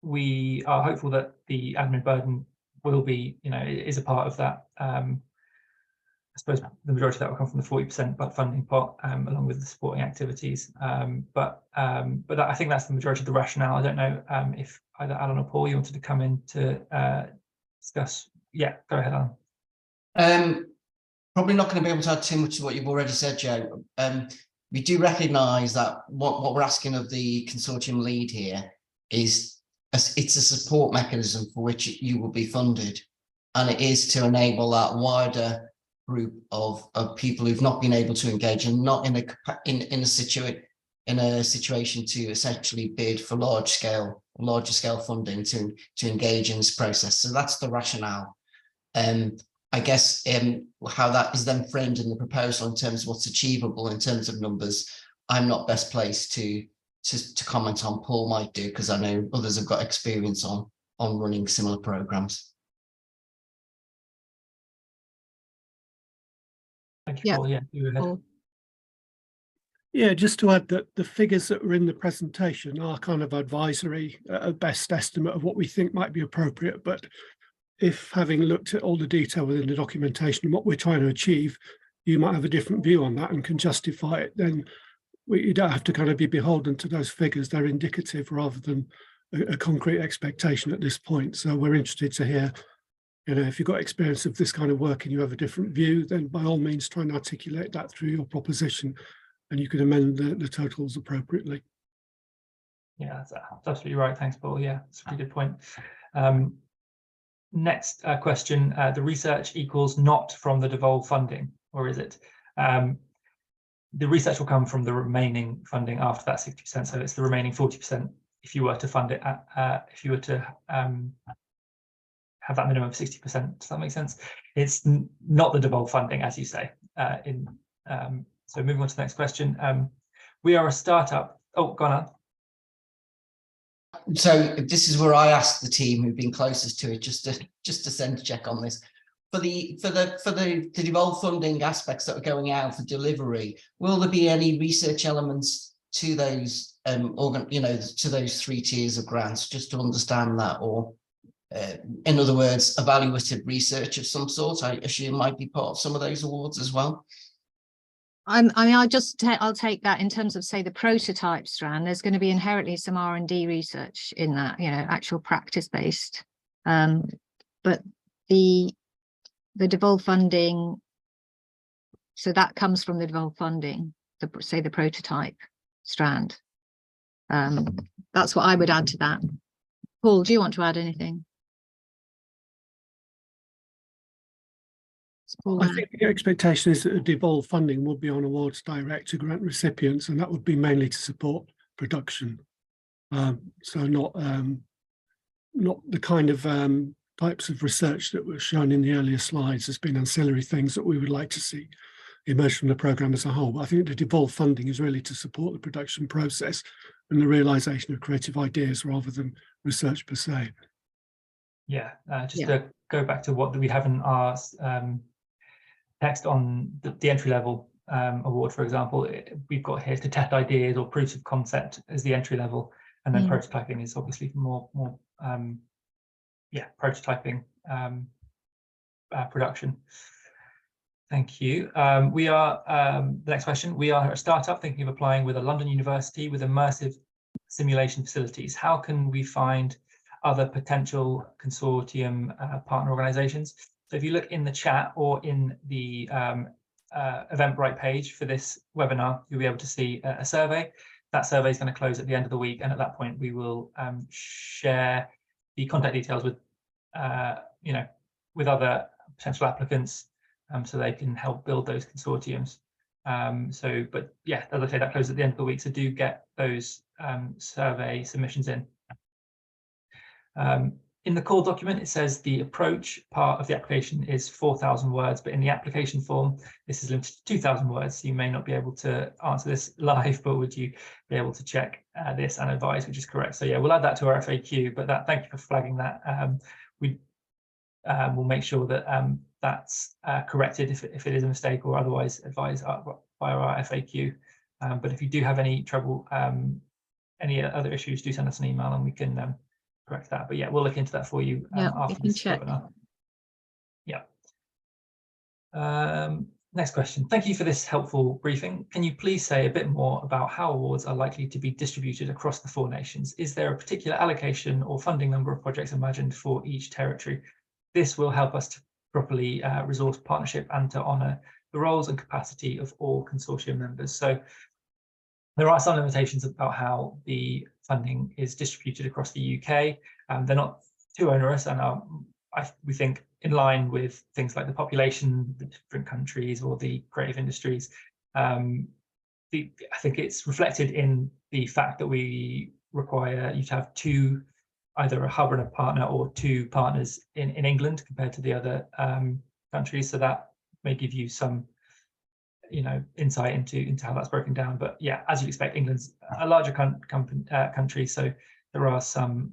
[SPEAKER 1] We are hopeful that the admin burden will be, is a part of that. I suppose the majority of that will come from the 40% funding pot, along with the supporting activities. But I think that's the majority of the rationale. I don't know if either Alan or Paul, you wanted to come in to discuss. Yeah, go ahead, Alan.
[SPEAKER 2] Probably not going to be able to add too much to what you've already said, Joe. We do recognise that what we're asking of the consortium lead here is it's a support mechanism for which you will be funded, and it is to enable that wider group of people who've not been able to engage and not in a situation to essentially bid for larger scale funding to engage in this process. So that's the rationale. I guess how that is then framed in the proposal in terms of what's achievable in terms of numbers, I'm not best placed to comment on. Paul might do, because I know others have got experience on running similar programs.
[SPEAKER 1] Thank you, Paul. Yeah, go ahead.
[SPEAKER 7] Yeah, just to add that the figures that were in the presentation are kind of advisory, a best estimate of what we think might be appropriate. But if, having looked at all the detail within the documentation and what we're trying to achieve, you might have a different view on that and can justify it, then you don't have to kind of be beholden to those figures. They're indicative rather than a concrete expectation at this point. So we're interested to hear, if you've got experience of this kind of work and you have a different view, then by all means try and articulate that through your proposition, and you can amend the totals appropriately.
[SPEAKER 1] Yeah, that's absolutely right. Thanks, Paul. Yeah, that's a really good point. Next question, the research equals not from the devolved funding, or is it? The research will come from the remaining funding after that 60%, so it's the remaining 40% if you were to fund it at, if you were to have that minimum of 60%. Does that make sense? It's not the devolved funding, as you say. So moving on to the next question. We are a startup. Oh, go on.
[SPEAKER 2] So this is where I asked the team who've been closest to it just to send a check on this. For the devolved funding aspects that are going out for delivery, will there be any research elements to those to those 3 tiers of grants, just to understand that, or in other words, evaluative research of some sort, I assume might be part of some of those awards as well?
[SPEAKER 6] I mean, I'll take that in terms of, say, the prototype strand. There's going to be inherently some R&D research in that, actual practice-based. But the devolved funding, so that comes from the devolved funding, say the prototype strand. That's what I would add to that. Paul, do you want to add anything?
[SPEAKER 7] I think the expectation is that the devolved funding will be on awards direct to grant recipients, and that would be mainly to support production. So not the kind of types of research that was shown in the earlier slides. Has been ancillary things that we would like to see emerge from the programme as a whole. But I think the devolved funding is really to support the production process and the realisation of creative ideas rather than research per se.
[SPEAKER 1] Yeah, to go back to what we have in our text on the entry level award, for example, we've got here to test ideas or proofs of concept as the entry level, and then prototyping is obviously more prototyping production. Thank you. We are the next question. We are a startup thinking of applying with a London university with immersive simulation facilities. How can we find other potential consortium partner organizations? So if you look in the chat or in the Eventbrite page for this webinar, you'll be able to see a survey. That survey is going to close at the end of the week, and at that point we will share the contact details with with other potential applicants, so they can help build those consortiums. But yeah, as I say, that closes at the end of the week, so do get those survey submissions in. In the call document, it says the approach part of the application is 4,000 words, but in the application form, this is limited to 2,000 words. So you may not be able to answer this live, but would you be able to check this and advise which is correct? So yeah, we'll add that to our FAQ, but thank you for flagging that. We'll make sure that that's corrected if it is a mistake, or otherwise advise via our FAQ. But if you do have any trouble, any other issues, do send us an email and we can correct that. But yeah, we'll look into that for you after this webinar. Yeah. Next question. Thank you for this helpful briefing. Can you please say a bit more about how awards are likely to be distributed across the 4 nations? Is there a particular allocation or funding number of projects imagined for each territory? This will help us to properly resource partnership and to honour the roles and capacity of all consortium members. So there are some limitations about how the funding is distributed across the UK. They're not too onerous and are, we think, in line with things like the population, the different countries, or the creative industries. I think it's reflected in the fact that we require you to have either a hub and a partner, or 2 partners in England compared to the other countries. So that may give you some insight into how that's broken down. But yeah, as you'd expect, England's a larger country, so there are some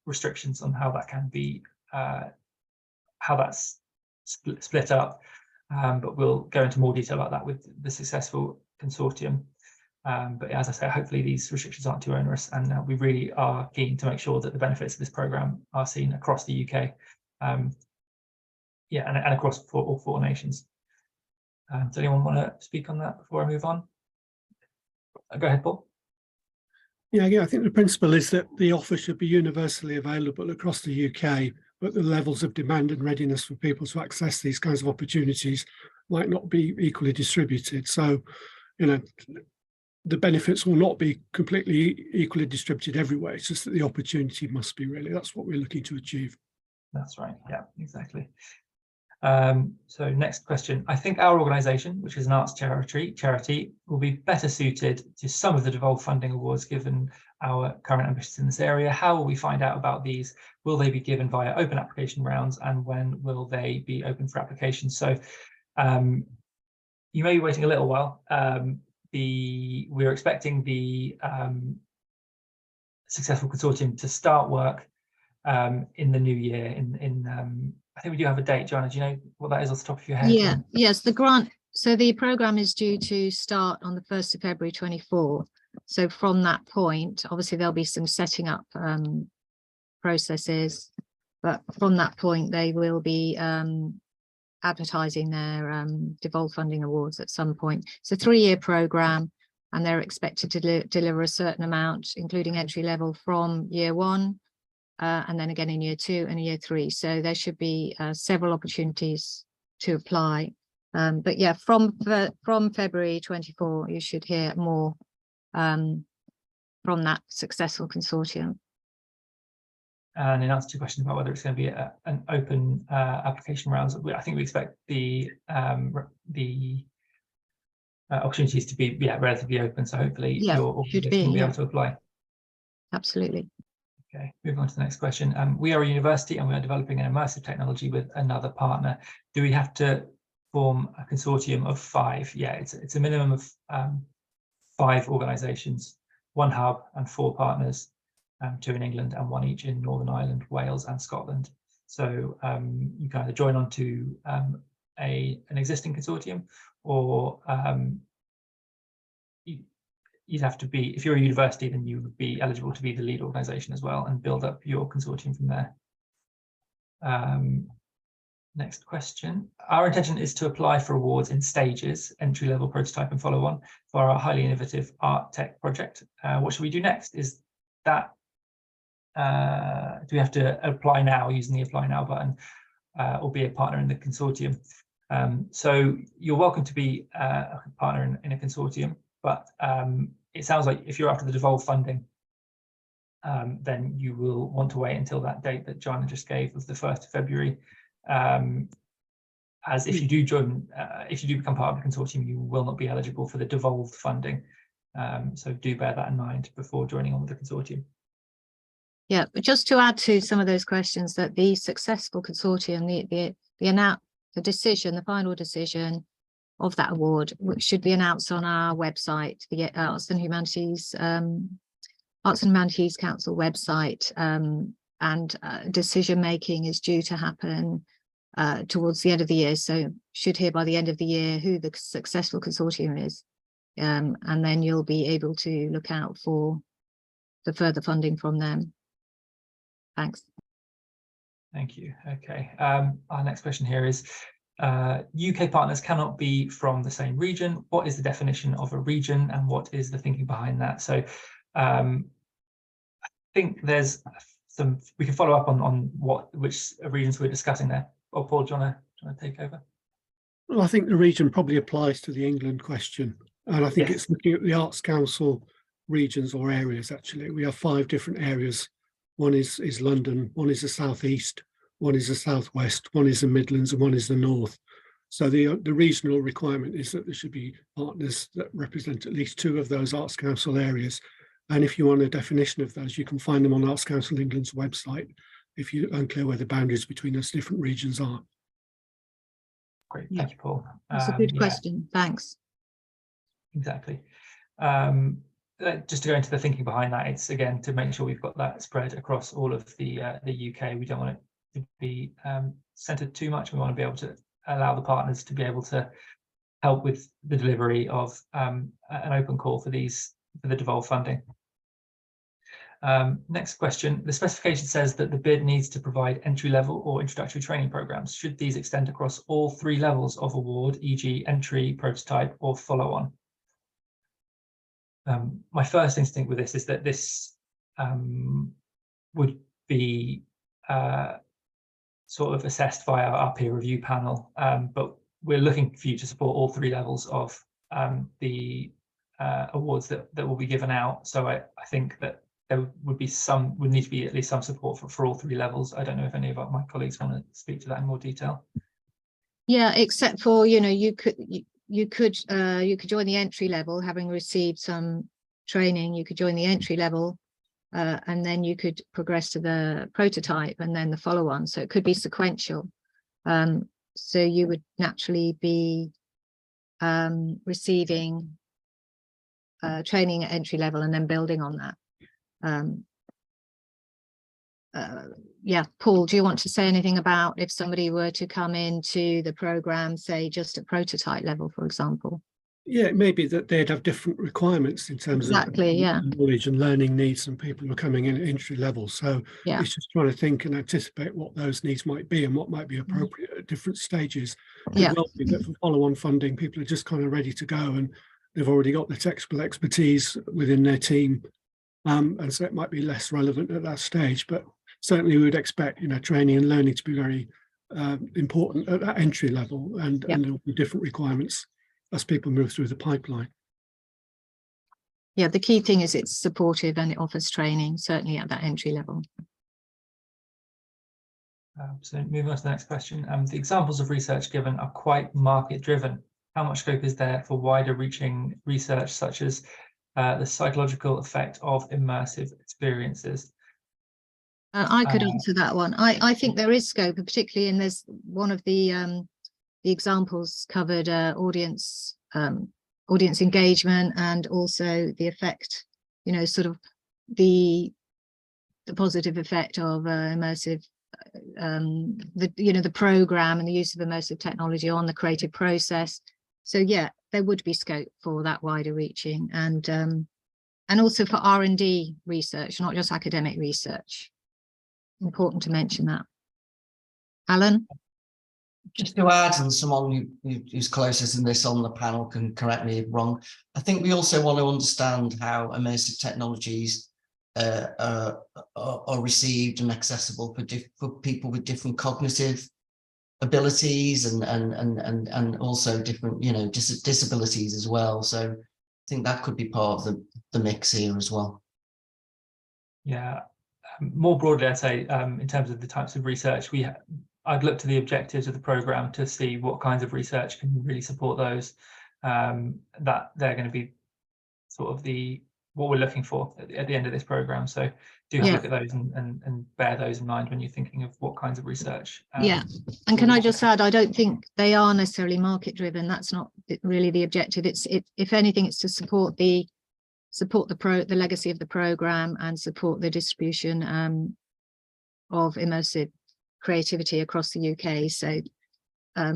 [SPEAKER 1] restrictions on how that can be, how that's split up. But we'll go into more detail about that with the successful consortium. But as I say, hopefully these restrictions aren't too onerous, and we really are keen to make sure that the benefits of this programme are seen across the UK. And across all 4 nations. Does anyone want to speak on that before I move on? Go ahead, Paul.
[SPEAKER 7] Yeah, I think the principle is that the offer should be universally available across the UK, but the levels of demand and readiness for people to access these kinds of opportunities might not be equally distributed. So, the benefits will not be completely equally distributed everywhere. It's just that the opportunity must be, really. That's what we're looking to achieve.
[SPEAKER 1] That's right. Yeah, exactly. So next question. I think our organisation, which is an arts charity, will be better suited to some of the devolved funding awards, given our current ambitions in this area. How will we find out about these? Will they be given via open application rounds, and when will they be open for application? So you may be waiting a little while. We're expecting the successful consortium to start work in the new year. I think we do have a date. Joanna, do you know what that is off the top of your head?
[SPEAKER 6] Yeah, yes, the grant. So the program is due to start on the 1st of February 24. So from that point, obviously there'll be some setting up processes, but from that point they will be advertising their devolved funding awards at some point. It's a 3-year program, and they're expected to deliver a certain amount, including entry level, from year 1, and then again in year 2 and year 3. So there should be several opportunities to apply. But yeah, from February 24, you should hear more from that successful consortium.
[SPEAKER 1] And in answer to your question about whether it's going to be an open application rounds, I think we expect the opportunities to be relatively open. So hopefully your organization will be able to apply.
[SPEAKER 6] Absolutely.
[SPEAKER 1] Okay, moving on to the next question. We are a university and we are developing an immersive technology with another partner. Do we have to form a consortium of 5? Yeah, it's a minimum of 5 organizations, 1 hub and 4 partners, 2 in England and 1 each in Northern Ireland, Wales and Scotland. So you can either join on to an existing consortium, or you'd have to be, if you're a university, then you would be eligible to be the lead organization as well and build up your consortium from there. Next question. Our intention is to apply for awards in stages: entry level, prototype and follow on, for our highly innovative art tech project. What should we do next? Is that do we have to apply now using the apply now button, or be a partner in the consortium? So you're welcome to be a partner in a consortium, but it sounds like if you're after the devolved funding, then you will want to wait until that date that Joanna just gave of the 1st of February. As if you do join, if you do become part of the consortium, you will not be eligible for the devolved funding. So do bear that in mind before joining on with the consortium.
[SPEAKER 6] Yeah, but just to add to some of those questions, that the successful consortium, the decision, the final decision of that award, which should be announced on our website, the Arts and Humanities Council website, and decision making is due to happen towards the end of the year. So should hear by the end of the year who the successful consortium is, and then you'll be able to look out for the further funding from them. Thanks.
[SPEAKER 1] Thank you. Okay. Our next question here is, UK partners cannot be from the same region. What is the definition of a region, and what is the thinking behind that? So I think there's some, we can follow up on which regions we're discussing there. Oh, Paul, do you want to take over?
[SPEAKER 7] Well, I think the region probably applies to the England question. And I think it's looking at the Arts Council regions or areas. Actually, we have 5 different areas. One is London, one is the southeast, one is the southwest, one is the Midlands, and one is the north. So the regional requirement is that there should be partners that represent at least 2 of those Arts Council areas. And if you want a definition of those, you can find them on Arts Council England's website if you're unclear where the boundaries between those different regions are.
[SPEAKER 1] Great, thank you, Paul.
[SPEAKER 6] That's a good question. Thanks.
[SPEAKER 1] Exactly. Just to go into the thinking behind that, it's again to make sure we've got that spread across all of the UK. We don't want it to be centered too much. We want to be able to allow the partners to be able to help with the delivery of an open call for the devolved funding. Next question. The specification says that the bid needs to provide entry level or introductory training programs. Should these extend across all 3 levels of award, e.g. entry, prototype or follow on? My first instinct with this is that this would be sort of assessed via our peer review panel, but we're looking for you to support all 3 levels of the awards that will be given out. So I think that there would need to be at least some support for all 3 levels. I don't know if any of my colleagues want to speak to that in more detail.
[SPEAKER 6] Yeah, except for, you know, you could join the entry level, having received some training. You could join the entry level and then you could progress to the prototype and then the follow-on. So it could be sequential. So you would naturally be receiving training at entry level and then building on that. Yeah, Paul, do you want to say anything about if somebody were to come into the program, say just at prototype level, for example?
[SPEAKER 7] Yeah, it may be that they'd have different requirements in terms
[SPEAKER 6] Exactly,
[SPEAKER 7] of
[SPEAKER 6] yeah.
[SPEAKER 7] knowledge and learning needs, and people who are coming in at entry level. So
[SPEAKER 6] Yeah.
[SPEAKER 7] it's just trying to think and anticipate what those needs might be and what might be appropriate at different stages. It
[SPEAKER 6] Yeah.
[SPEAKER 7] will be that for follow-on funding, people are just kind of ready to go and they've already got the technical expertise within their team. And so it might be less relevant at that stage, but certainly we would expect, training and learning to be very important at that entry level, and there will be different requirements as people move through the pipeline.
[SPEAKER 6] Yeah, the key thing is it's supportive and it offers training, certainly at that entry level.
[SPEAKER 1] So moving on to the next question. The examples of research given are quite market driven. How much scope is there for wider reaching research, such as the psychological effect of immersive experiences?
[SPEAKER 6] I could answer that one. I think there is scope, particularly, and there's one of the examples covered audience engagement, and also the effect, sort of the positive effect of immersive, the program and the use of immersive technology on the creative process. So yeah, there would be scope for that wider reaching, and also for R&D research, not just academic research. Important to mention that. Alan?
[SPEAKER 2] Just to add, and someone who's closest in this on the panel can correct me if wrong, I think we also want to understand how immersive technologies are received and accessible for people with different cognitive abilities and also different, disabilities as well. So I think that could be part of the mix here as well.
[SPEAKER 1] Yeah, more broadly, I'd say in terms of the types of research, I'd look to the objectives of the programme to see what kinds of research can really support those, that they're going to be sort of what we're looking for at the end of this programme. So do have a look at those and bear those in mind when you're thinking of what kinds of research.
[SPEAKER 6] And can I just add, I don't think they are necessarily market driven. That's not really the objective. If anything, it's to support the legacy of the programme and support the distribution of immersive creativity across the UK. So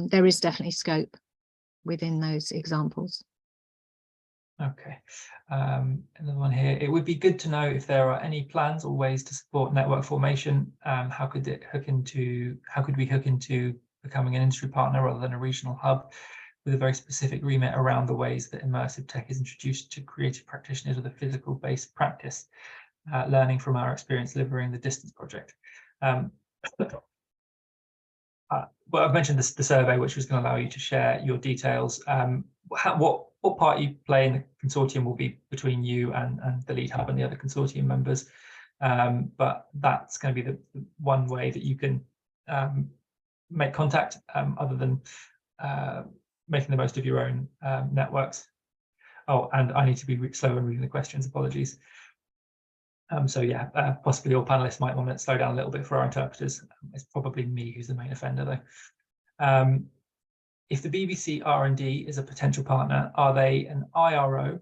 [SPEAKER 6] there is definitely scope within those examples.
[SPEAKER 1] Okay, another one here. It would be good to know if there are any plans or ways to support network formation. How could we hook into becoming an industry partner rather than a regional hub, with a very specific remit around the ways that immersive tech is introduced to creative practitioners with a physical based practice, learning from our experience delivering the distance project. Well, I've mentioned the survey, which was going to allow you to share your details. What part you play in the consortium will be between you and the lead hub and the other consortium members. But that's going to be the one way that you can make contact, other than making the most of your own networks. Oh, and I need to be slow in reading the questions, apologies. So yeah, possibly all panelists might want to slow down a little bit for our interpreters. It's probably me who's the main offender though. If the BBC R&D is a potential partner, are they an IRO,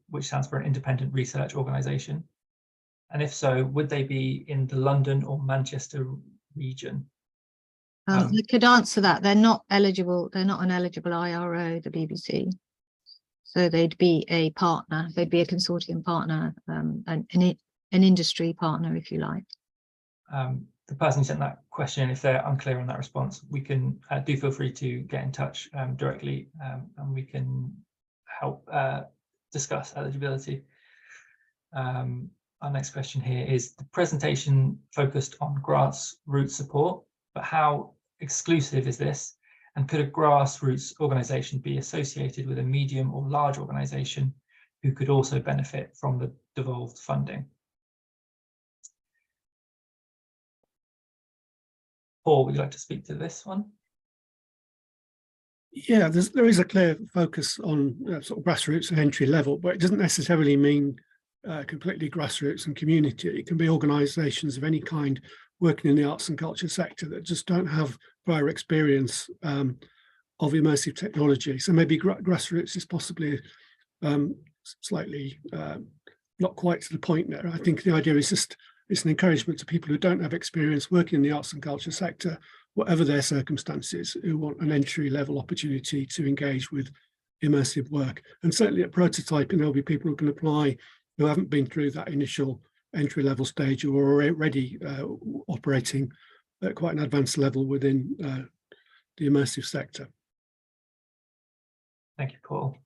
[SPEAKER 1] which stands for an independent research organisation? And if so, would they be in the London or Manchester region?
[SPEAKER 6] I could answer that. They're not eligible. They're not an eligible IRO, the BBC. So they'd be a partner. They'd be a consortium partner, an industry partner, if you like.
[SPEAKER 1] The person who sent that question, if they're unclear on that response, we can do feel free to get in touch directly, and we can help discuss eligibility. Our next question here is: the presentation focused on grassroots support, but how exclusive is this? And could a grassroots organisation be associated with a medium or large organisation who could also benefit from the devolved funding? Paul, would you like to speak to this one?
[SPEAKER 7] Yeah, there is a clear focus on sort of grassroots and entry level, but it doesn't necessarily mean completely grassroots and community. It can be organisations of any kind working in the arts and culture sector that just don't have prior experience of immersive technology. So maybe grassroots is possibly slightly not quite to the point there. I think the idea is just it's an encouragement to people who don't have experience working in the arts and culture sector, whatever their circumstances, who want an entry-level opportunity to engage with immersive work. And certainly at prototyping, there'll be people who can apply who haven't been through that initial entry-level stage or are already operating at quite an advanced level within the immersive sector.
[SPEAKER 1] Thank you, Paul.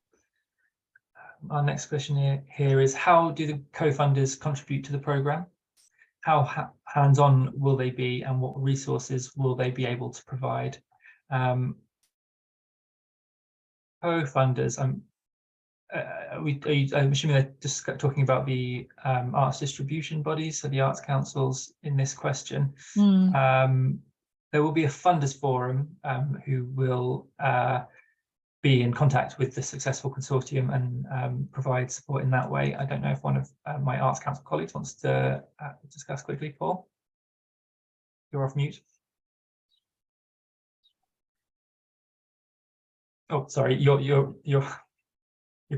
[SPEAKER 1] Our next question here is, how do the co-funders contribute to the programme? How hands-on will they be, and what resources will they be able to provide? Co-funders, I'm assuming they're just talking about the arts distribution bodies, so the arts councils in this question. There will be a funders forum who will be in contact with the successful consortium and provide support in that way. I don't know if one of my Arts Council colleagues wants to discuss quickly. Paul, you're off mute. Oh, sorry, you're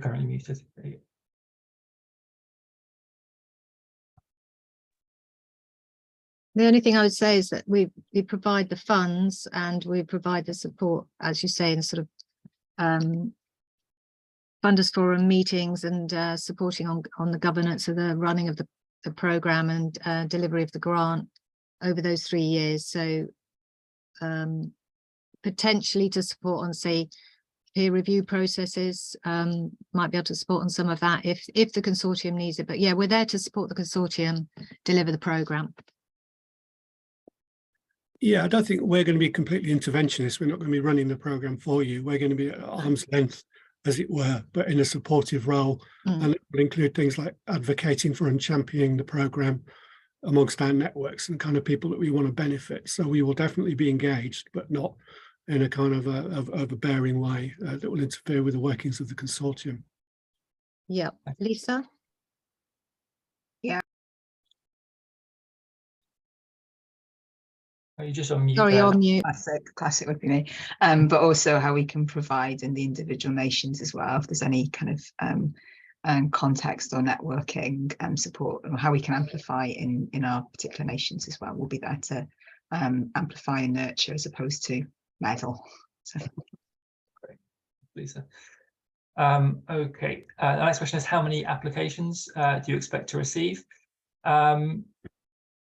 [SPEAKER 1] currently muted. There you go.
[SPEAKER 6] The only thing I would say is that we provide the funds and we provide the support, as you say, in sort of funders forum meetings and supporting on the governance of the running of the programme and delivery of the grant over those 3 years. So potentially to support on, say, peer review processes, might be able to support on some of that if the consortium needs it. But yeah, we're there to support the consortium deliver the programme.
[SPEAKER 7] Yeah, I don't think we're going to be completely interventionists. We're not going to be running the programme for you. We're going to be at arm's length, as it were, but in a supportive role. And it will include things like advocating for and championing the programme amongst our networks and kind of people that we want to benefit. So we will definitely be engaged, but not in a kind of overbearing way that will interfere with the workings of the consortium.
[SPEAKER 6] Yeah, Lisa?
[SPEAKER 1] Are you just on mute?
[SPEAKER 6] Sorry, on mute.
[SPEAKER 8] Classic would be me. But also how we can provide in the individual nations as well, if there's any kind of context or networking support, or how we can amplify in our particular nations as well. We'll be there to amplify and nurture as opposed to meddle. So.
[SPEAKER 1] Great, Lisa. Okay, the next question is, how many applications do you expect to receive?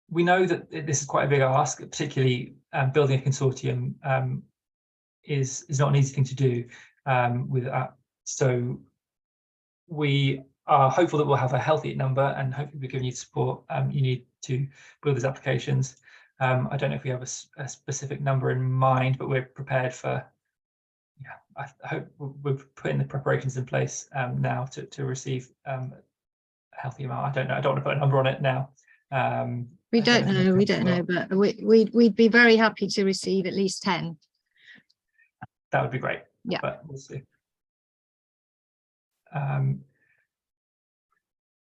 [SPEAKER 1] We know that this is quite a big ask, particularly building a consortium is not an easy thing to do with that. So we are hopeful that we'll have a healthy number, and hopefully we're giving you the support you need to build these applications. I don't know if we have a specific number in mind, but we're prepared for, yeah, I hope we're putting the preparations in place now to receive a healthy amount. I don't know, I don't want to put a number on it now.
[SPEAKER 6] We don't know, but we'd be very happy to receive at least 10.
[SPEAKER 1] That would be great.
[SPEAKER 6] Yeah,
[SPEAKER 1] but we'll see.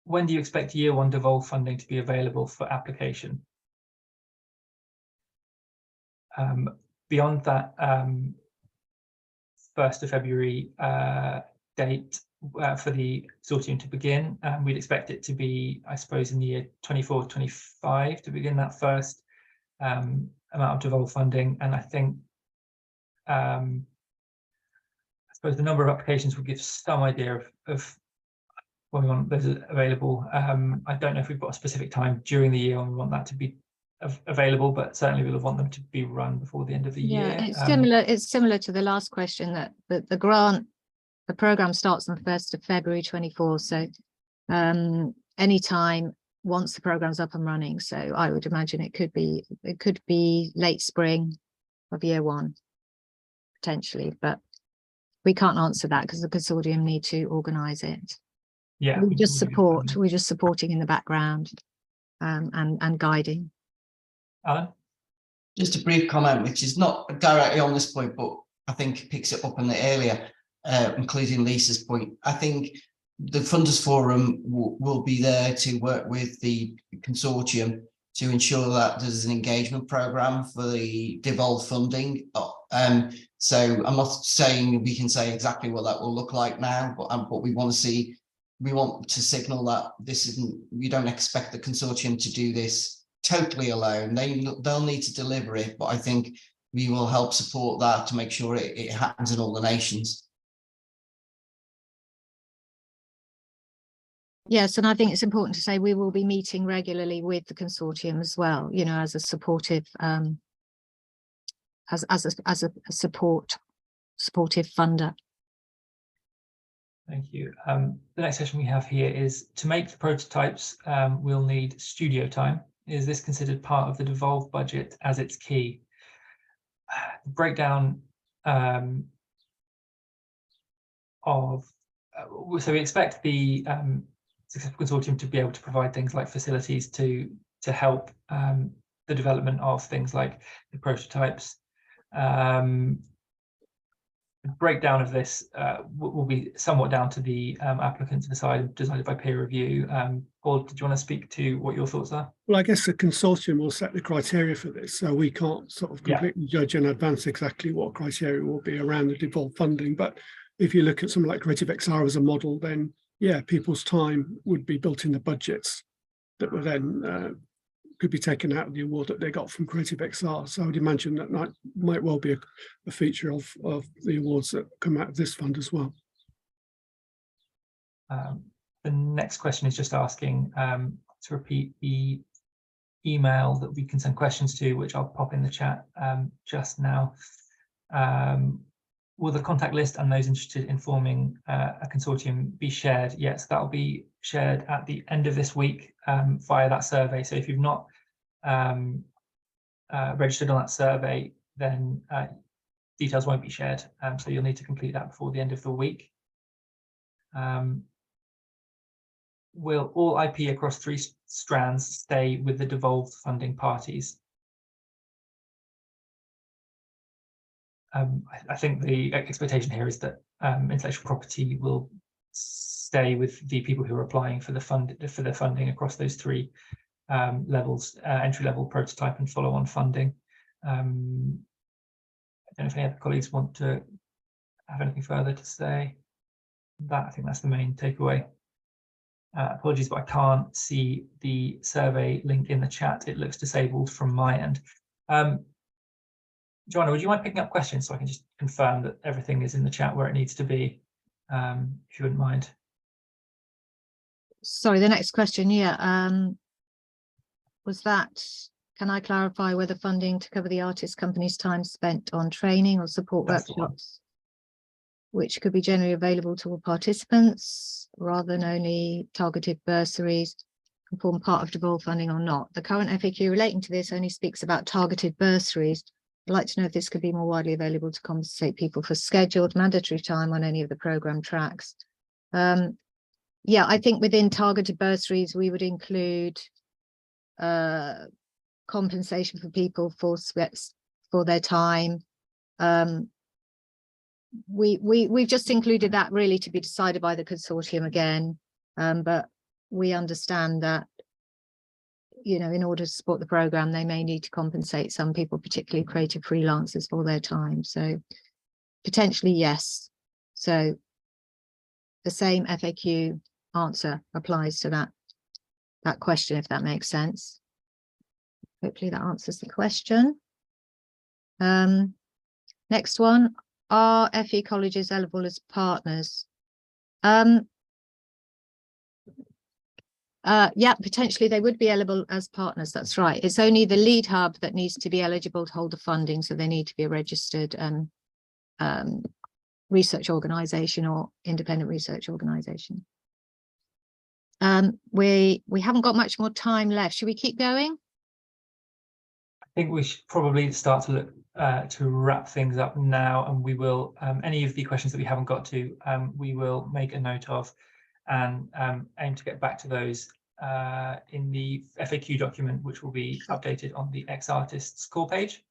[SPEAKER 1] When do you expect year one devolved funding to be available for application? Beyond that 1st of February date for the consortium to begin, we'd expect it to be, I suppose, in the year 24-25 to begin that first amount of devolved funding. And I think I suppose the number of applications will give some idea of when we want those available. I don't know if we've got a specific time during the year when we want that to be available, but certainly we'll want them to be run before the end of the year.
[SPEAKER 6] It's similar to the last question, that the grant, the programme starts on the 1st of February 24. So anytime once the programme's up and running. So I would imagine it could be late spring of year one, potentially, but we can't answer that because the consortium need to organise it.
[SPEAKER 1] Yeah,
[SPEAKER 6] we're just supporting in the background and guiding.
[SPEAKER 1] Alan?
[SPEAKER 2] Just a brief comment, which is not directly on this point, but I think picks it up on the earlier, including Lisa's point. I think the Funders Forum will be there to work with the consortium to ensure that there's an engagement program for the devolved funding. So I'm not saying we can say exactly what that will look like now, but we want to see, we want to signal that this isn't, we don't expect the consortium to do this totally alone. They'll need to deliver it, but I think we will help support that to make sure it happens in all the nations.
[SPEAKER 6] Yes, and I think it's important to say we will be meeting regularly with the consortium as well, you know, as a supportive, as a supportive funder.
[SPEAKER 1] Thank you. The next session we have here is to make the prototypes, we'll need studio time. Is this considered part of the devolved budget as its key? The breakdown of, so we expect the successful consortium to be able to provide things like facilities to help the development of things like the prototypes. The breakdown of this will be somewhat down to the applicant to decide, decided by peer review. Paul, did you want to speak to what your thoughts are?
[SPEAKER 7] Well, I guess the consortium will set the criteria for this, so we can't sort of completely judge in advance exactly what criteria will be around the devolved funding. But if you look at something like Creative XR as a model, then yeah, people's time would be built in the budgets that were then could be taken out of the award that they got from Creative XR. So I would imagine that might well be a feature of the awards that come out of this fund as well.
[SPEAKER 1] The next question is just asking to repeat the email that we can send questions to, which I'll pop in the chat just now. Will the contact list and those interested in forming a consortium be shared? Yes, that will be shared at the end of this week via that survey. So if you've not registered on that survey, then details won't be shared. So you'll need to complete that before the end of the week. Will all IP across 3 strands stay with the devolved funding parties? I think the expectation here is that intellectual property will stay with the people who are applying for the funding across those 3 levels: entry-level, prototype, and follow-on funding. I don't know if any other colleagues want to have anything further to say. I think that's the main takeaway. Apologies, but I can't see the survey link in the chat. It looks disabled from my end. Joanna, would you mind picking up questions so I can just confirm that everything is in the chat where it needs to be, if you wouldn't mind?
[SPEAKER 6] Sorry, the next question, was that, can I clarify whether funding to cover the artist company's time spent on training or support workshops, which could be generally available to all participants rather than only targeted bursaries, can form part of devolved funding or not? The current FAQ relating to this only speaks about targeted bursaries. I'd like to know if this could be more widely available to compensate people for scheduled mandatory time on any of the programme tracks. Yeah, I think within targeted bursaries, we would include compensation for people for their time. We've just included that really to be decided by the consortium again, but we understand that, you know, in order to support the programme, they may need to compensate some people, particularly creative freelancers, for their time. So potentially, yes. So the same FAQ answer applies to that question, if that makes sense. Hopefully that answers the question. Next one, are FE colleges eligible as partners? Yeah, potentially they would be eligible as partners. That's right. It's only the lead hub that needs to be eligible to hold the funding. So they need to be a registered research organisation or independent research organisation. We haven't got much more time left. Should we keep going?
[SPEAKER 1] I think we should probably start to look to wrap things up now, and we will, any of the questions that we haven't got to, we will make a note of and aim to get back to those in the FAQ document, which will be updated on the XRtists core page.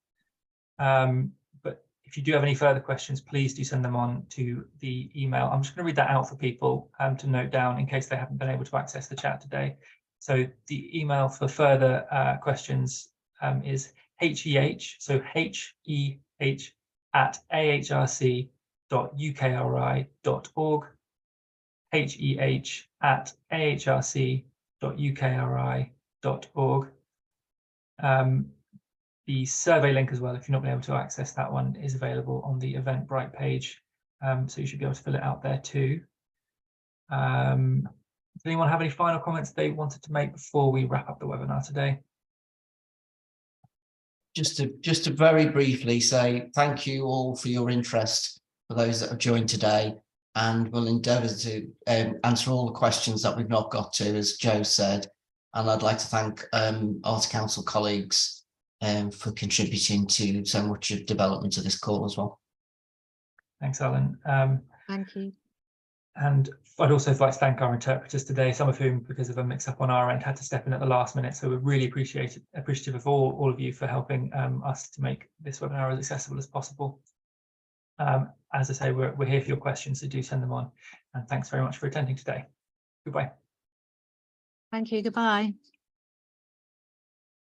[SPEAKER 1] But if you do have any further questions, please do send them on to the email. I'm just going to read that out for people to note down in case they haven't been able to access the chat today. So the email for further questions is HEH, so HEH at ahrc.ukri.org, HEH at ahrc.ukri.org. The survey link as well, if you're not been able to access that one, is available on the Eventbrite page. So you should be able to fill it out there too. Does anyone have any final comments they wanted to make before we wrap up the webinar today?
[SPEAKER 2] Just to very briefly say thank you all for your interest, for those that have joined today, and we'll endeavour to answer all the questions that we've not got to, as Joe said. And I'd like to thank Arts Council colleagues for contributing to so much of development of this call as well.
[SPEAKER 1] Thanks, Alan.
[SPEAKER 6] Thank you.
[SPEAKER 1] And I'd also like to thank our interpreters today, some of whom, because of a mix-up on our end, had to step in at the last minute. So we're really appreciative of all of you for helping us to make this webinar as accessible as possible. As I say, we're here for your questions, so do send them on. And thanks very much for attending today. Goodbye.
[SPEAKER 6] Thank you. Goodbye.